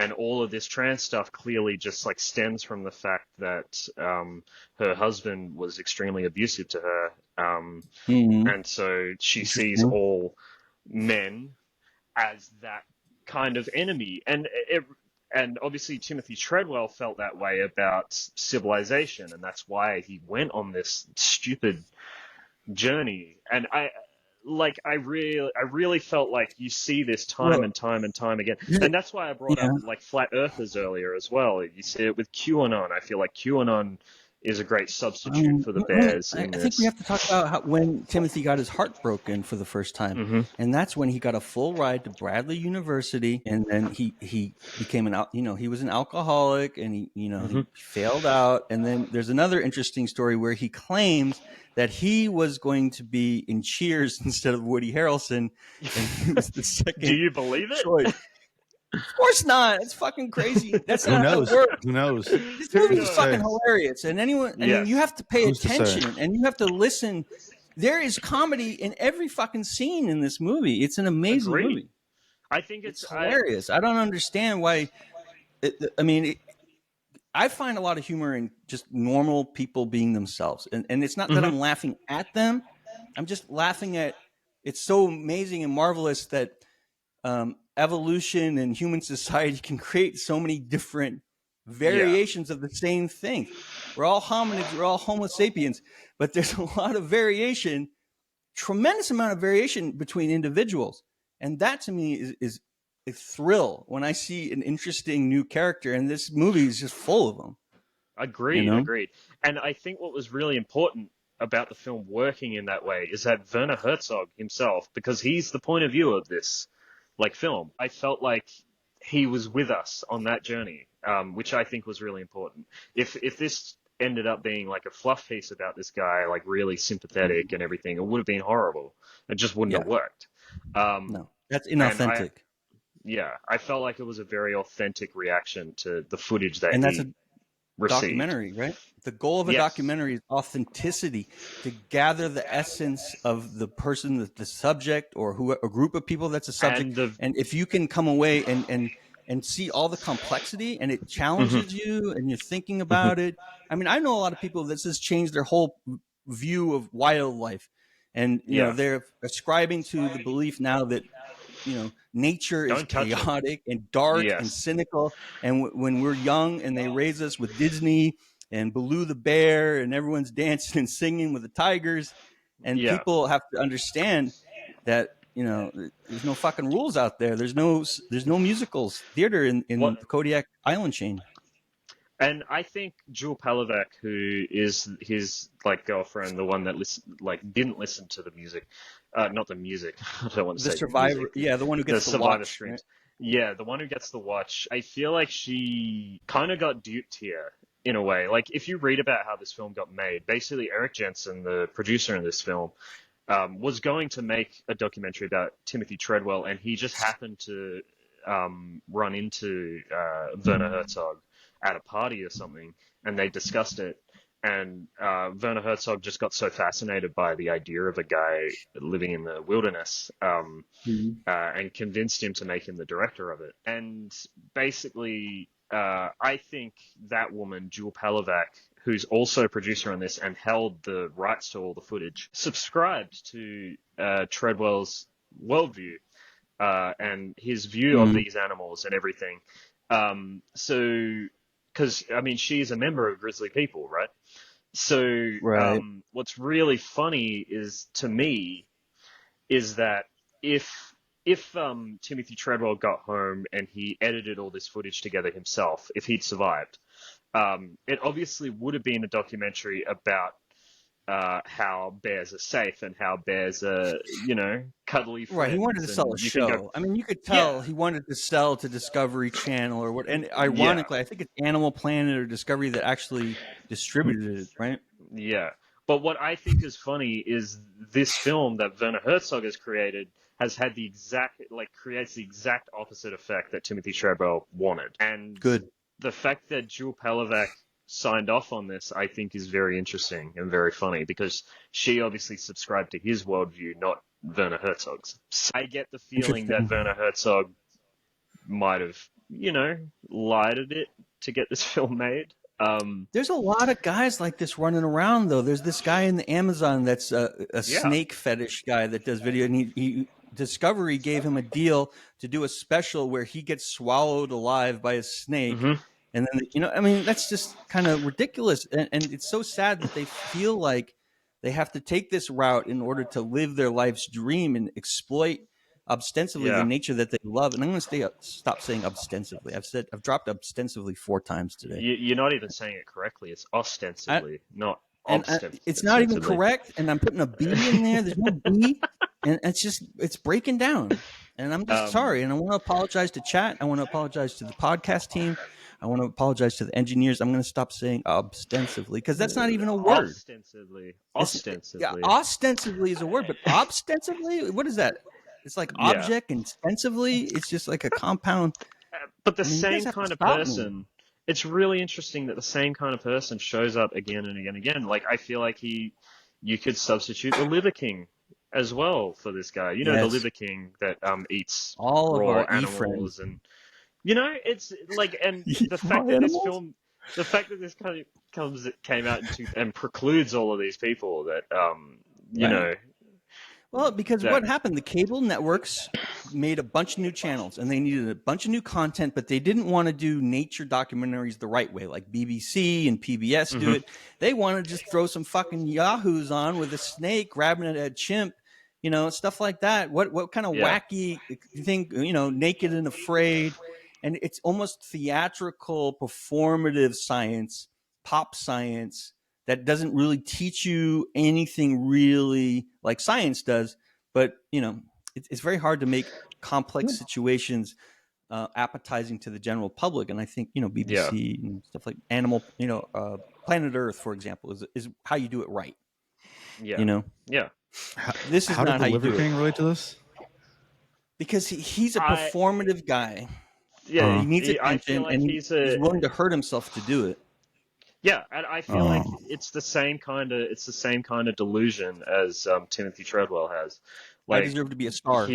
And all of this trans stuff clearly just like stems from the fact that her husband was extremely abusive to her, Hmm. and so she sees Interesting. all men as that kind of enemy. And obviously Timothy Treadwell felt that way about Civilization, and that's why he went on this stupid journey. And I really felt like you see this time Well, and time and time again. yeah, And that's why I brought up like flat earthers earlier as well. You see it with QAnon. I feel like QAnon is a great substitute for the bears I in think we this. have to talk about when Timothy got his heart broken for the first time, Hmm. and that's when he got a full ride to Bradley University, and then he became he was an alcoholic, and Hmm. he failed out, and then there's another interesting story where he claims that he was going to be in Cheers instead of Woody Harrelson, and he was the Do second you believe it? choice. Of course not. It's fucking crazy. That's Who not how it knows? works. Who knows? This Who movie Who's to is say? fucking knows? hilarious, and you Yes. have to pay Who's to say? attention, and you have to listen. There is comedy in every fucking scene in this movie. It's an amazing Agreed. movie. I think It's I. hilarious. I don't understand why. I find a lot of humor in just normal people being themselves, and it's not that Hmm. I'm laughing at them. I'm just laughing at. It's so amazing and marvelous that evolution and human society can create so many different Yeah. variations of the same thing. We're all hominids, we're all Homo sapiens, but there's a lot of variation, tremendous amount of variation between individuals. And that to me is a thrill when I see an interesting new character, and this movie is just full of them, you Agreed, know? agreed. And I think what was really important about the film working in that way is that Werner Herzog himself, because he's the point of view of this like film, I felt like he was with us on that journey, which I think was really important. If this ended up being like a fluff piece about this guy, like really sympathetic and everything, it would have been horrible. It just wouldn't Yeah, have worked. Um, no, that's and inauthentic. I felt like it was a very authentic reaction to the footage that And that's a he received. documentary, right? The goal of a Yes. documentary is authenticity, to gather the essence of the person, the subject, or who a group of people that's a subject. And the And if you can come away and see all the complexity, and it mhm, challenges you, and you're thinking mhm, about it. I mean, I know a lot of people this has changed their whole view of wildlife, and yeah, they're ascribing to the belief now that nature is don't touch it. chaotic and dark and Yes. cynical, and when we're young and they raise us with Disney and Baloo the bear and everyone's dancing and singing with the tigers, and Yeah. people have to understand that there's no fucking rules out there. There's no musicals theater in What? the Kodiak Island chain. And I think Jewel Palovak, who is his like girlfriend, the one that didn't listen to the music, not the music. I don't want to The say the survivor, music. yeah, the one who The gets the Survivor watch, right? streams. Yeah, the one who gets the watch. I feel like she kind of got duped here in a way. Like if you read about how this film got made, basically Eric Jensen, the producer in this film, was going to make a documentary about Timothy Treadwell, and he just happened to run into Werner Herzog at a party or something, and they discussed it. and Werner Herzog just got so fascinated by the idea of a guy living in the wilderness, and convinced him to make him the director of it. And basically, I think that woman, Jewel Palovac, who's also a producer on this and held the rights to all the footage, subscribed to Treadwell's worldview and his view of these animals and everything. So, because I mean, she's a member of Grizzly People, right? So, Right. what's really funny is, to me, is that if Timothy Treadwell got home and he edited all this footage together himself, if he'd survived, it obviously would have been a documentary about how bears are safe and how bears are, cuddly friends. Right, he wanted to sell a And you can go, show. I mean, you could yeah, tell he wanted to sell to Discovery Channel or what. And ironically, I think it's Animal Planet or Discovery that actually distributed it, right? yeah. But what I think is funny is this film that Werner Herzog has created has had creates the exact opposite effect that Timothy Treadwell wanted. And Good. the fact that Jewel Palovac signed off on this, I think, is very interesting and very funny, because she obviously subscribed to his worldview, not Werner Herzog's. So I get the feeling that Werner Herzog might have, lied a bit to get this film made. There's a lot of guys like this running around, though. There's this guy in the Amazon that's a snake fetish guy that does video, and he Discovery gave him a deal to do a special where he gets swallowed alive by a snake. And then, I mean, that's just kind of ridiculous. And it's so sad that they feel like they have to take this route in order to live their life's dream and exploit ostensibly the nature that they love. And I'm going to stop saying ostensibly. I've dropped ostensibly 4 times today. You're not even saying it correctly. It's ostensibly, not ostensibly. It's not even correct. And I'm putting a B in there. There's no B. And it's breaking down. And I'm just sorry. And I want to apologize to chat. I want to apologize to the podcast team. I want to apologize to the engineers. I'm going to stop saying ostensively, because that's not even a word. Ostensibly. Yeah, ostensively is a word, but ostensively, what is that? It's like object and ostensively. It's just like a compound. But the same kind of person. It's really interesting that the same kind of person shows up again and again and again. Like, I feel like you could substitute the Liver King as well for this guy. The Liver King that eats all raw of our animals, and it's like, and the fact that this film, the fact that this kind of came out and precludes all of these people that Well, because what happened? The cable networks made a bunch of new channels, and they needed a bunch of new content, but they didn't want to do nature documentaries the right way, like BBC and PBS do it. They wanted to just throw some fucking yahoos on with a snake grabbing a chimp, stuff like that. What kind of wacky thing, Naked and Afraid, and it's almost theatrical, performative science, pop science, that doesn't really teach you anything really like science does. But, it's very hard to make complex situations appetizing to the general public. And I think, BBC and stuff like Planet Earth, for example, is how you do it right. Yeah. This is not how you do it. How did the Liver King relate to this? Because he's a performative guy. Yeah, he needs attention, like and he's willing to hurt himself to do it. Yeah, and I feel like it's the same kind of delusion as Timothy Treadwell has. Like, I deserve to be a star.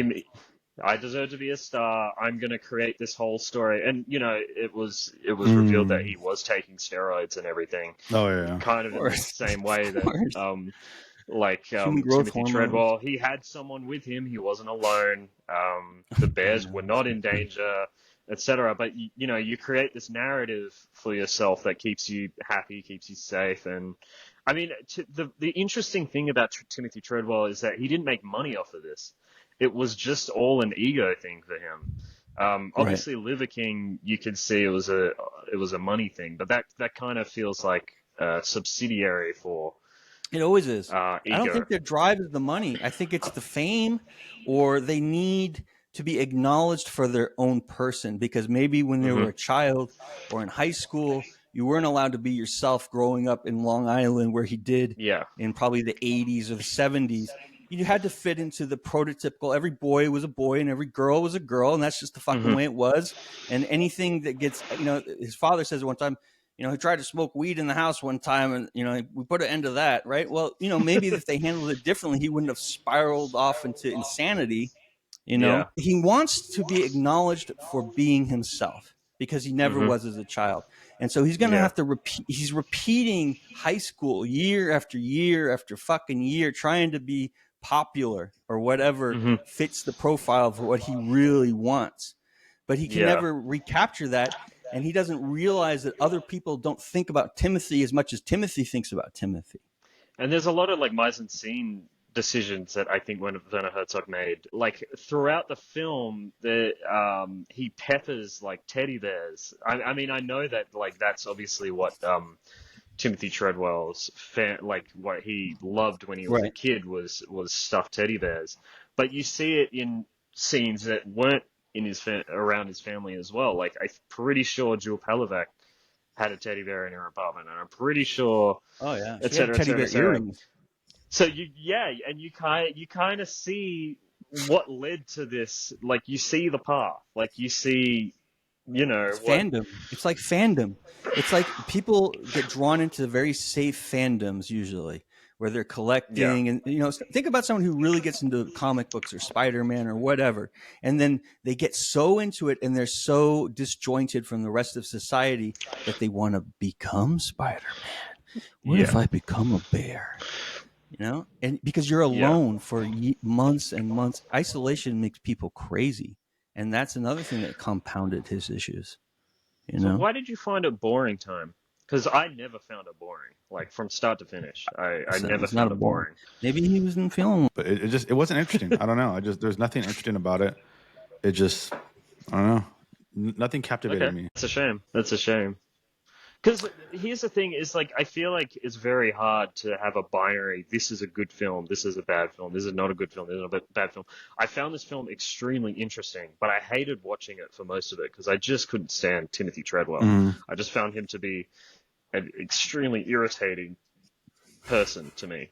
I deserve to be a star. I'm going to create this whole story, and it was revealed that he was taking steroids and everything. Oh yeah, kind of in the same way that Timothy Treadwell, he had someone with him. He wasn't alone. The bears were not in danger, etc. But you create this narrative for yourself that keeps you happy, keeps you safe. And I mean, the interesting thing about Timothy Treadwell is that he didn't make money off of this. It was just all an ego thing for him. Obviously, Liver King, you could see it was a money thing, but that kind of feels like subsidiary for. It always is. Ego. I don't think their drive is the money. I think it's the fame, or they need to be acknowledged for their own person, because maybe when they were a child or in high school, you weren't allowed to be yourself growing up in Long Island, where he did in probably the 80s or the 70s. You had to fit into the prototypical, every boy was a boy and every girl was a girl, and that's just the fucking way it was. And anything that gets, his father says one time, he tried to smoke weed in the house one time, and we put an end to that, right? Well, maybe if they handled it differently, he wouldn't have spiraled off into insanity. Yeah. He wants to be acknowledged for being himself because he never was as a child, and so he's going to have to repeat. He's repeating high school year after year after fucking year, trying to be popular or whatever fits the profile of what he really wants, but he can never recapture that. And he doesn't realize that other people don't think about Timothy as much as Timothy thinks about Timothy. And there's a lot of like mise en scene decisions that I think Werner Herzog made. Like throughout the film, he peppers like teddy bears. I mean, I know that like that's obviously what Timothy Treadwell's like what he loved when he was a kid was stuffed teddy bears. But you see it in scenes that weren't in around his family as well. Like I'm pretty sure Jewel Palovak had a teddy bear in her apartment, and I'm pretty sure, et cetera, et cetera, et cetera. So and you kind of see what led to this. Like you see the path. Like you see, fandom. It's like fandom. It's like people get drawn into very safe fandoms usually, where they're collecting and think about someone who really gets into comic books or Spider-Man or whatever, and then they get so into it and they're so disjointed from the rest of society that they want to become Spider-Man. What if I become a bear? And because you're alone for months and months, isolation makes people crazy, and that's another thing that compounded his issues. So why did you find it boring, Time? Because I never found it boring, like from start to finish. I never found it boring. Maybe he wasn't feeling, but it wasn't interesting. I don't know. There's nothing interesting about it. It just, I don't know. Nothing captivated me. That's a shame. Because here's the thing: is like I feel like it's very hard to have a binary. This is a good film. This is a bad film. This is not a good film. This is a bad film. I found this film extremely interesting, but I hated watching it for most of it because I just couldn't stand Timothy Treadwell. I just found him to be an extremely irritating person to me.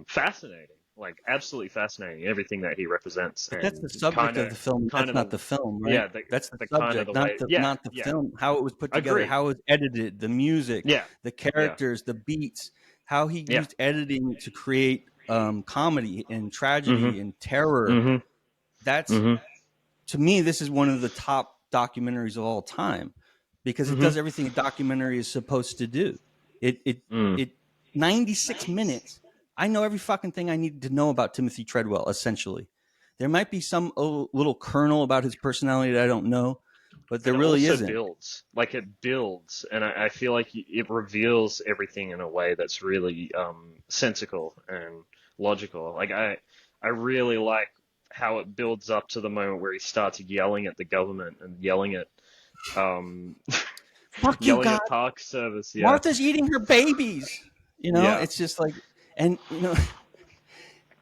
Fascinating, like absolutely fascinating, everything that he represents. But that's the subject of the film. That's not the film, right? Yeah, that's the subject, not the film. How it was put together, how it was edited, the music, the characters, the beats, how he used editing to create comedy and tragedy and terror. That's to me, this is one of the top documentaries of all time because it does everything a documentary is supposed to do. It 96 minutes. I know every fucking thing I need to know about Timothy Treadwell, essentially. There might be some little kernel about his personality that I don't know, but there really isn't. It builds, and I feel like it reveals everything in a way that's really sensical and logical. Like I really like how it builds up to the moment where he starts yelling at the government and yelling at fuck you, God. At Park Service. Yeah. Martha's eating her babies. It's just like, and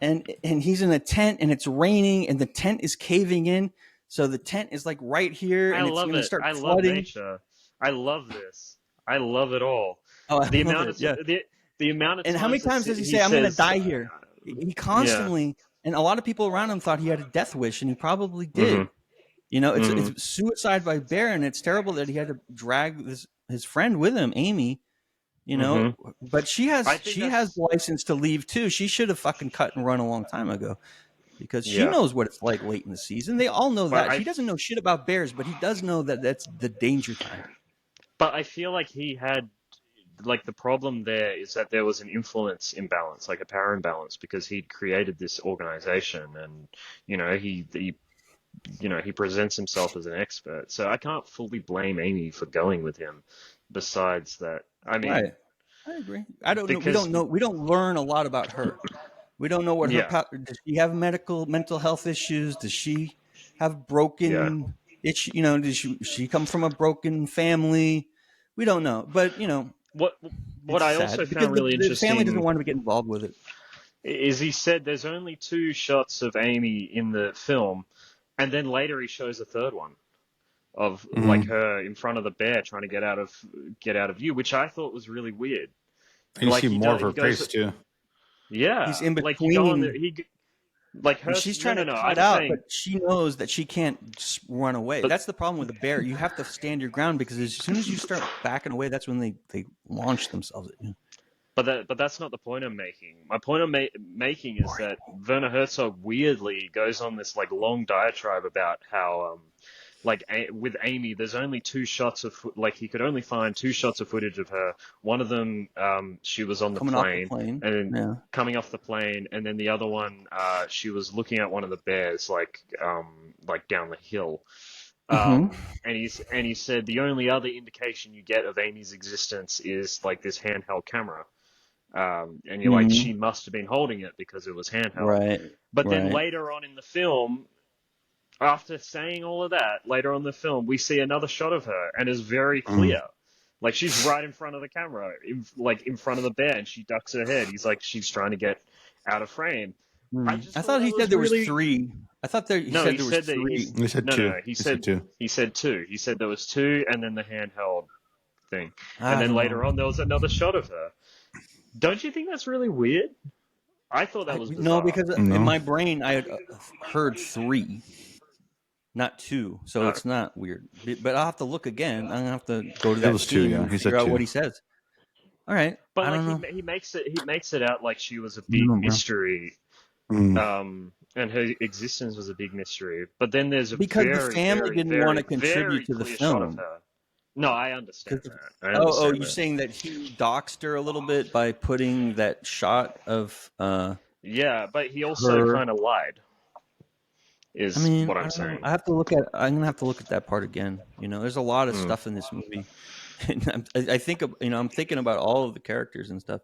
and he's in a tent and it's raining and the tent is caving in, so the tent is like right here and it's going to start flooding. Love nature. I love this. I love it all. The amount of times. And how many times does he say, "I'm going to die here"? He constantly, and a lot of people around him thought he had a death wish, and he probably did. It's suicide by bear, and it's terrible that he had to drag his friend with him, Amy. But she has license to leave too. She should have fucking cut and run a long time ago because she knows what it's like late in the season. They all know that. He doesn't know shit about bears, but he does know that that's the danger time. But I feel like he had, like, the problem there is that there was an influence imbalance, like a power imbalance, because he'd created this organization and, he presents himself as an expert. So I can't fully blame Amy for going with him. Besides that, I mean, right. I agree. I don't know. We don't know. We don't learn a lot about her. We don't know what her. Does she have mental health issues? Does she have broken? Does she come from a broken family? We don't know. But what I also found really interesting. The family doesn't want to get involved with it. Is he said there's only 2 shots of Amy in the film, and then later he shows a third one of like her in front of the bear trying to get out of view, which I thought was really weird. You see more of her face too. Yeah, he's in between. Like her, She's no, trying no, to no. cut I'm out, saying, but she knows that she can't just run away. but That's the problem with a bear. You have to stand your ground because as soon as you start backing away, that's when they launch themselves at you. but that's not the point I'm making. My point I'm making is that Werner Herzog weirdly goes on this like long diatribe about how like with Amy, there's only two shots of like he could only find two shots of footage of her. One of them, she was on the Coming off the plane, plane. and then Yeah. coming off the plane, and then the other one, she was looking at one of the bears, like down the hill. Mm-hmm. And he said the only other indication you get of Amy's existence is like this handheld camera. And you're like, Mm-hmm. she must have been holding it because it was handheld. Right. But then Right. later on in the film, after saying all of that, later on in the film, we see another shot of her, and it's very clear. Like she's right in front of the camera, like in front of the bear, and she ducks her head. He's like, she's trying to get out of frame. I just I thought thought that he was said there was really. three. I thought he No, said he there was said that three. He said no, two. no, He said two. he said two. He said there was two, and then the handheld thing, and I then don't later know. on there was another shot of her. Don't you think that's really weird? I thought that was No, bizarre. because in No. my brain I had heard three, not two, so Oh, it's not weird. But I'll have to look again. I'm gonna have to go to It that was two, scene yeah. and He figure said out what two. he says. All right, but I like don't know. he makes it out like she was a I don't big know, bro. mystery, and her existence was a big mystery. But then there's a Because the very, family very, didn't want very, to contribute very to the clear shot of film. her. No, I understand 'Cause- that. I Oh, understand you're that. saying that he doxed her a little bit by putting that shot of Yeah, but he also her. kind of lied, I is mean, what I I'm don't know. saying. I'm gonna have to look at that part again. You know, there's a lot of Mm, stuff in this movie, and I think I'm thinking about all of the characters and stuff,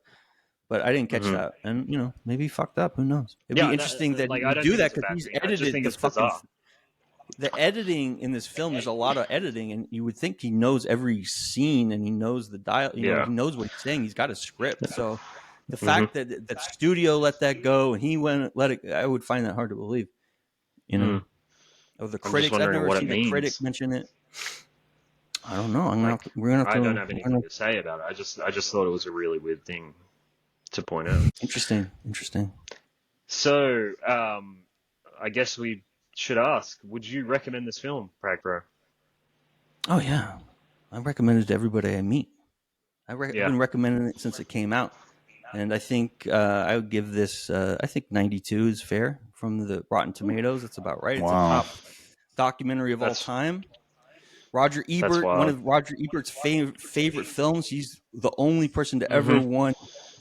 but I didn't catch hmm that. And maybe he fucked up. Who knows? It'd be Yeah, interesting that like he I would don't do think that it's a because bad he's thing. I just edited think the it's fucking. bizarre. The editing in this film, there's a lot of editing, and you would think he knows every scene and he knows the dial. Yeah. He knows what he's saying. He's got a script. So the hmm fact that the studio let that go and he went let it, I would find that hard to believe. You know, Mm. or the I'm just critics. I've wondering never what it seen a critic means. mention it. I don't know. I'm gonna have Like, to, we're gonna have I don't to. have anything to say about it. I just thought it was a really weird thing to point out. Interesting. So, I guess we should ask, would you recommend this film, Pragpro? Oh yeah, I recommend it to everybody I meet. I've Yeah. been recommending it since it came out, and I think I would give this. I think 92 is fair from the Rotten Tomatoes. That's about right. It's a Wow. top documentary of all That's time. Roger that's Ebert, one wild. of Roger Ebert's favorite films. He's the only person to ever hmm won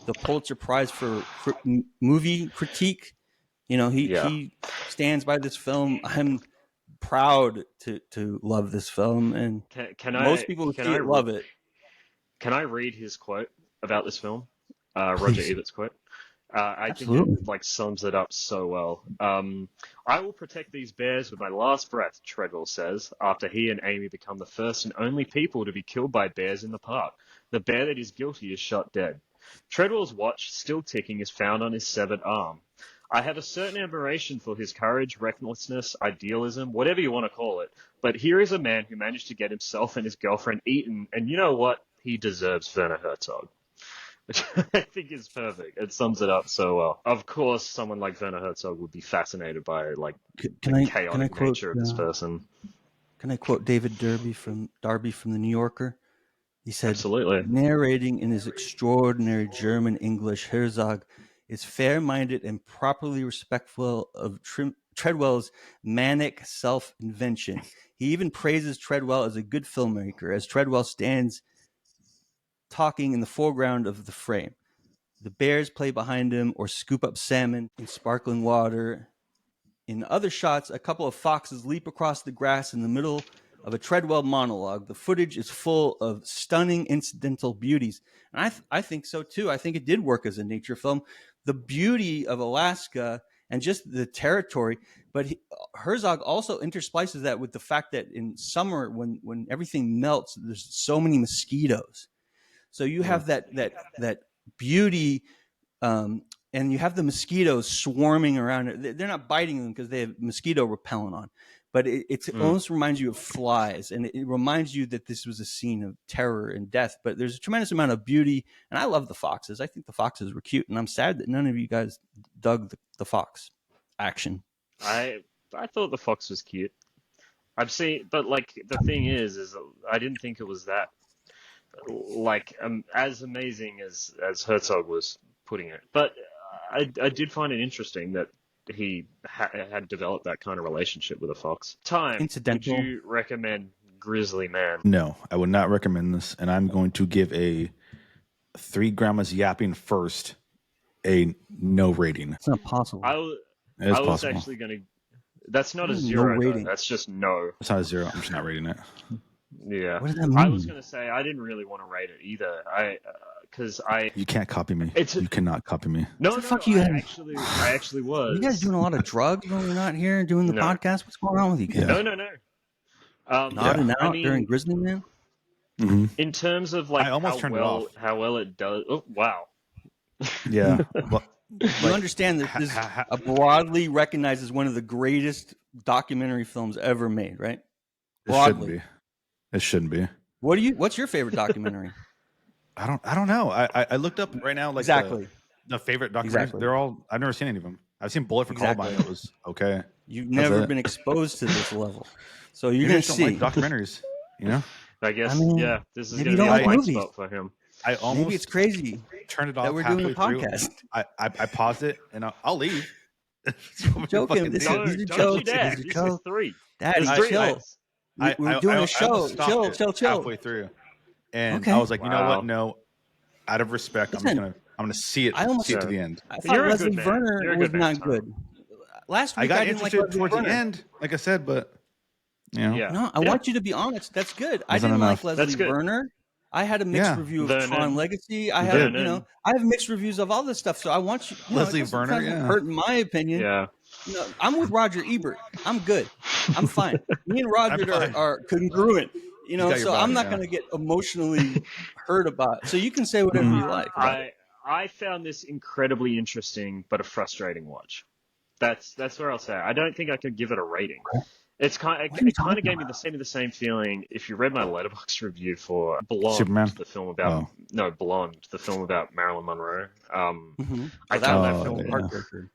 the Pulitzer Prize for movie critique. Yeah. He stands by this film. I'm proud to love this film, and Can most people who see it love it. can I read his quote about this film? Roger Please, Ebert's quote. I think it absolutely. like sums it up so well. I will protect these bears with my last breath, Treadwell says, after he and Amy become the first and only people to be killed by bears in the park. The bear that is guilty is shot dead. Treadwell's watch, still ticking, is found on his severed arm. I have a certain admiration for his courage, recklessness, idealism, whatever you want to call it. But here is a man who managed to get himself and his girlfriend eaten, and you know what? He deserves Werner Herzog. Which I think is perfect. It sums it up so well. Of course, someone like Werner Herzog would be fascinated by like the Can I chaotic quote nature of this person. David Darby from the New Yorker? He said, Absolutely. narrating in his extraordinary German English, Herzog is fair-minded and properly respectful of Treadwell's manic self-invention. He even praises Treadwell as a good filmmaker, as Treadwell stands talking in the foreground of the frame. The bears play behind him or scoop up salmon in sparkling water. In other shots, a couple of foxes leap across the grass in the middle of a Treadwell monologue. The footage is full of stunning incidental beauties. And I think so too. I think it did work as a nature film. The beauty of Alaska and just the territory. But Herzog also intersplices that with the fact that in summer, when everything melts, there's so many mosquitoes. So you Mm, have that beauty, and you have the mosquitoes swarming around it. They're not biting them because they have mosquito repellent on, but it mm, almost reminds you of flies, and it reminds you that this was a scene of terror and death. But there's a tremendous amount of beauty, and I love the foxes. I think the foxes were cute, and I'm sad that none of you guys dug the fox. action. I thought the fox was cute. I've seen, but like the thing is I didn't think it was that like as amazing as Herzog was putting it. But I did find it interesting that he had developed that kind of relationship with a fox. Incidental. Would you recommend Grizzly Man? No, I would not recommend this, and I'm going to give a 3 Grandmas Yapping first a no rating. It's not possible. I was actually going to. That's not a 0 rating. That's just no. It's not a 0. I'm just not rating it. Yeah. What does that mean? I was going to say I didn't really want to rate it either. You can't copy me. You cannot copy me. No, fuck I you actually was. You guys doing a lot of drugs when we're not here doing the podcast? What's going on with you guys? No. Nodding out during Grizzly Man? Mm-hmm. In terms of like I almost turned it off. How well it does. Oh, wow. Yeah. Well, you understand that this broadly recognized as one of the greatest documentary films ever made, right? Broadly. It shouldn't be. What's your favorite documentary? I don't know. I looked up right now, like exactly the favorite documentaries. Exactly. They're all. I've never seen any of them. I've seen Bullet for Columbine. It was okay. You've never been exposed to this level, so you're gonna see like documentaries. You know. I guess. Yeah. This is maybe gonna you be don't a like white spot for him. I almost maybe it's crazy turned it off that we're doing a podcast. I paused it and I'll leave. I'm joking. These are jokes. These are 3. Daddy, chill. We're doing a show. Chill. Halfway through, and I was like, you know what? No, out of respect, I'm gonna see it. See it to the end. I thought Leslie Verner was not good. Last week I got didn't interested like towards the end, like I said, but you know. Yeah. No, I want you to be honest. That's good. I didn't like Leslie Verner. I had a mixed review of Tron Legacy. I had, I have mixed reviews of all this stuff. So I want you, Leslie Verner, hurt in my opinion. Yeah. I'm with Roger Ebert. I'm good. I'm fine. Me and Roger are congruent. So I'm not going to get emotionally hurt about it. So you can say whatever you like. I found this incredibly interesting, but a frustrating watch. That's where I'll say. I don't think I could give it a rating. It kind of gave me the same feeling. If you read my Letterboxd review for Blonde, Superman? the film about Blonde, the film about Marilyn Monroe. I found that film heartbreaker.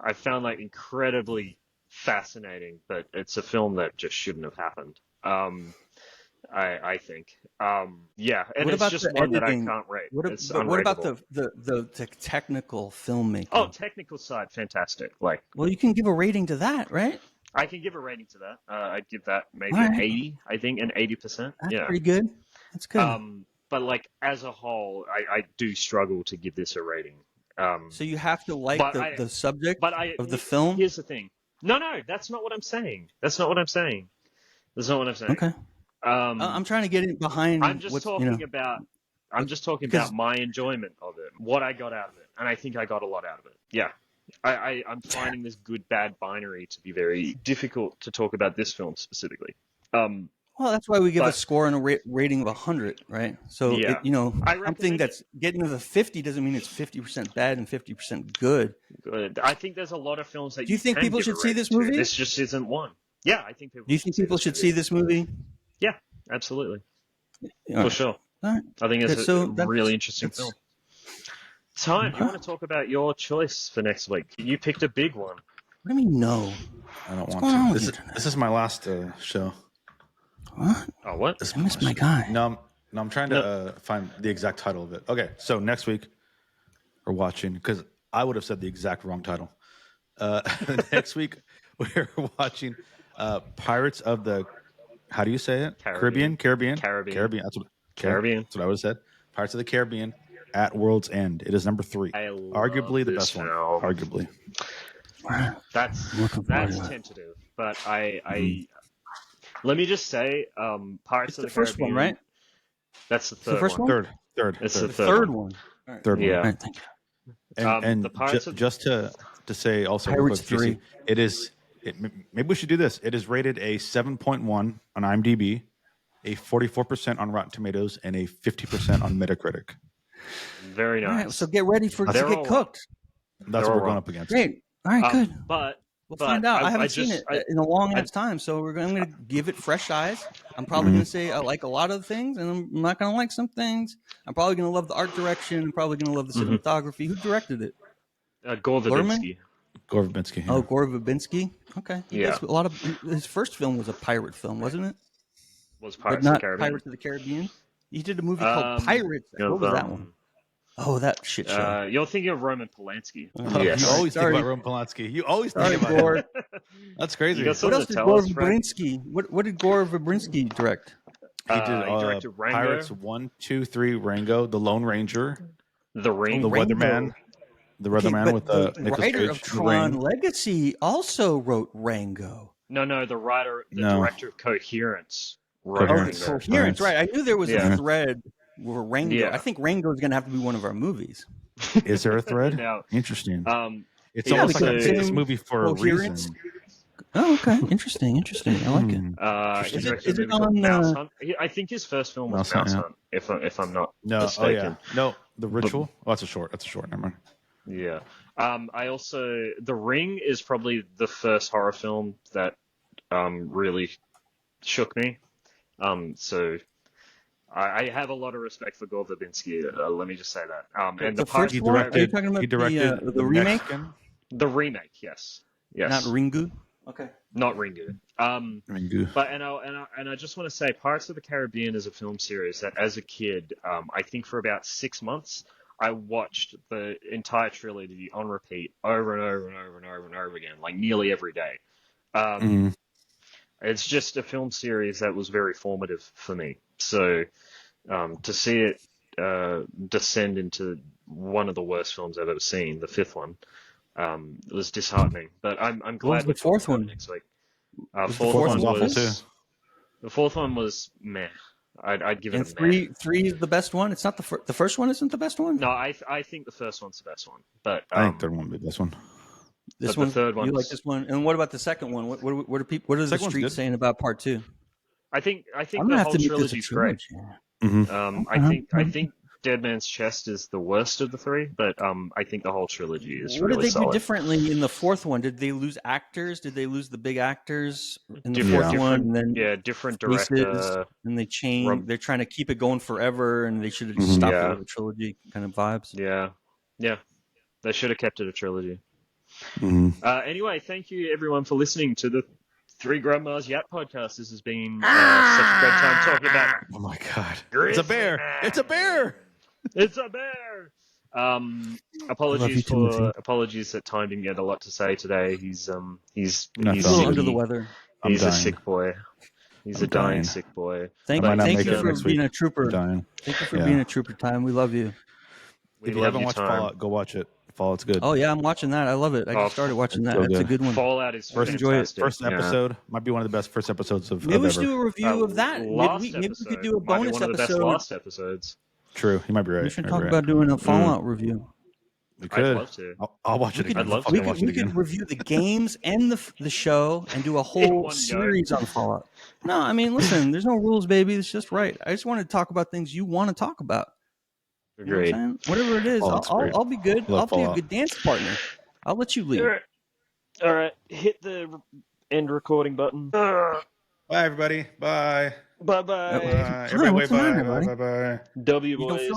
I found that incredibly fascinating, but it's a film that just shouldn't have happened. I think. And it's just one that I can't rate. What about the technical filmmaking? Oh, technical side, fantastic. Well, you can give a rating to that, right? I can give a rating to that. I'd give that maybe an 80. I think an 80%. That's pretty good. That's good. But as a whole, I do struggle to give this a rating. So you have to like the subject of the film? Here's the thing. No, that's not what I'm saying. That's not what I'm saying. Okay. I'm trying to get in behind. I'm just talking about my enjoyment of it, what I got out of it, and I think I got a lot out of it. Yeah. I'm finding this good-bad binary to be very difficult to talk about this film specifically. Well, that's why we give a score and a rating of 100, right? So, something that's getting to the 50 doesn't mean it's 50% bad and 50% good. Good. I think there's a lot of films that Do you think people should see this movie? This just isn't one. Yeah, I think people. Do you think people should see this movie? Yeah, absolutely. For For sure. All right. I think it's a really interesting film. Time, you want to talk about your choice for next week? You picked a big one. What do you mean, no? I don't want to. This is my last show. What? Oh, what? I missed my guy. No, I'm trying to find the exact title of it. Okay, so next week we're watching, because I would have said the exact wrong title. Next week we're watching Pirates of the, how do you say it? Caribbean. That's what I would have said. Pirates of the Caribbean at World's End. It is number 3. Arguably the best one. Arguably. That's tentative, but I let me just say, Pirates of the first Caribbean. One, right? That's the third the first one. one. Third. It's the third one. Right. Third one. Yeah. All right, thank you. And the Pirates just to say also, Pirates quick, 3. it is. Maybe we should do this. It is rated a 7.1 on IMDb, a 44% on Rotten Tomatoes, and a 50% on Metacritic. Very nice. All right, so get ready for it to get cooked. That's what we're going up against. Great. All right, good. But we'll find out. I haven't seen it in a long ass time, so I'm going to give it fresh eyes. I'm probably going to say I like a lot of things, and I'm not going to like some things. I'm probably going to love the art direction. I'm probably going to love the cinematography. Who directed it? Gore Verbinski. Gore Verbinski. Yeah. Oh, Gore Verbinski. Okay, he Yeah. does a lot of. His first film was a pirate film, wasn't it? Was But Pirates of the not Caribbean. Pirates of the Caribbean. He did a movie called Pirates. What was that one? Oh, that shit show. You're thinking of Roman Polanski. You always think about Roman Polanski. You always think about Gore. him. That's crazy. You got What something else to did tell Gore us, Frank? Verbinski? What did Gore Verbinski direct? He did He directed Rango, Pirates 1, 2, 3, Rango, The Lone Ranger, The Ring, The Rango. Weatherman. The Okay, Weatherman but with the Nicolas writer Cage. of The Tron Ring. Legacy also wrote Rango. No, the director of Coherence wrote Oh, Coherence. Rango. Coherence, right. I knew there was Yeah. a thread where Rango. Yeah. I think Rango is going to have to be one of our movies. Is there a thread? Now, Interesting. It's yeah, almost like I because picked this movie for a Coherence. reason. Oh, okay. Interesting. I like it. he directed is a it movie called on, Mouse Hunt. I think his first film was Mouse Hunt, Mouse yeah. Hunt, if I'm not No, mistaken. No, The Ritual. Oh, that's a short. Never mind. Yeah. I also The Ring is probably the first horror film that really shook me. So I have a lot of respect for Gore Verbinski. Let me just say that. And The first He one? Are you directed. talking about He directed the remake? Mexican. the remake, yes, Not Ringu. Okay. not Ringu. Ringu. But I just want to say, Pirates of the Caribbean is a film series that, as a kid, I think for about 6 months, I watched the entire trilogy on repeat over and over and over and over and over again, like nearly every day. It's just a film series that was very formative for me. So to see it descend into one of the worst films I've ever seen, the fifth one, it was disheartening. But I'm glad the fourth one next week. Was the Fourth fourth one one was awful too. The fourth one was meh. I'd give it and a meh. three is the best one. It's not the first one. Isn't the best one? No, I think the first one's the best one. But I think third one would be this one. This but one. the third You one. like this one? And what about the second one? What are people? What are the Second one's streets good. saying about part two? I think I'm the gonna have whole to make this a trilogy's great. trilogy. I think Dead Man's Chest is the worst of the three, but I think the whole trilogy is What really did they solid. do differently in the fourth one? Did they lose actors? Did they lose the big actors in the Different- fourth one? And then different faces, director. and they change. They're trying to keep it going forever, and they should have just Mhm. stopped Yeah. it with a trilogy kind of vibes. Yeah. They should have kept it a trilogy. Mhm. Anyway, thank you everyone for listening to the Three Grandmas Yap podcast. This has been such a great time talking about Oh my god! Grizzly It's a bear! Man. It's a bear! It's a bear. Apologies that Time didn't get a lot to say today. He's he's Not He's sick. a little feeling under the He- weather. I'm He's a dying. sick boy. He's I'm a dying dying. sick boy. Thank I might not you make it for next being week. a trooper. I'm dying. Thank you for Yeah. being a trooper, Time. We love you. We If you love haven't you, watched Time. Fallout, go watch it. Fallout's good. Oh yeah, I'm watching that. I love it. I just started watching it's that. so That's a good. good one. Fallout is First, fantastic. first episode might be one of the best first episodes of Maybe we ever. should do a review of that. Maybe we could do a Might be bonus one of the best episode. last episodes. True, he might be right. We should Might talk be right. about doing a Fallout review. We could. I'd love to. I'll watch it again. I'd love to. Fucking watch it We again. could review the games and the show and do a In whole one go. series on Fallout. No, I mean, listen, there's no rules, baby. It's just right. I just want to talk about things you want to talk about. You know what I'm Agreed. saying? Whatever it is, Fallout's great. I'll be good. Love I'll be Fallout. a good dance partner. I'll let you lead. All right. Hit the end recording button. Bye, everybody. Bye. Bye bye. Bye. Hi, Everybody, what's the bye. matter, Bye. buddy? Bye. Bye. W You don't boys. feel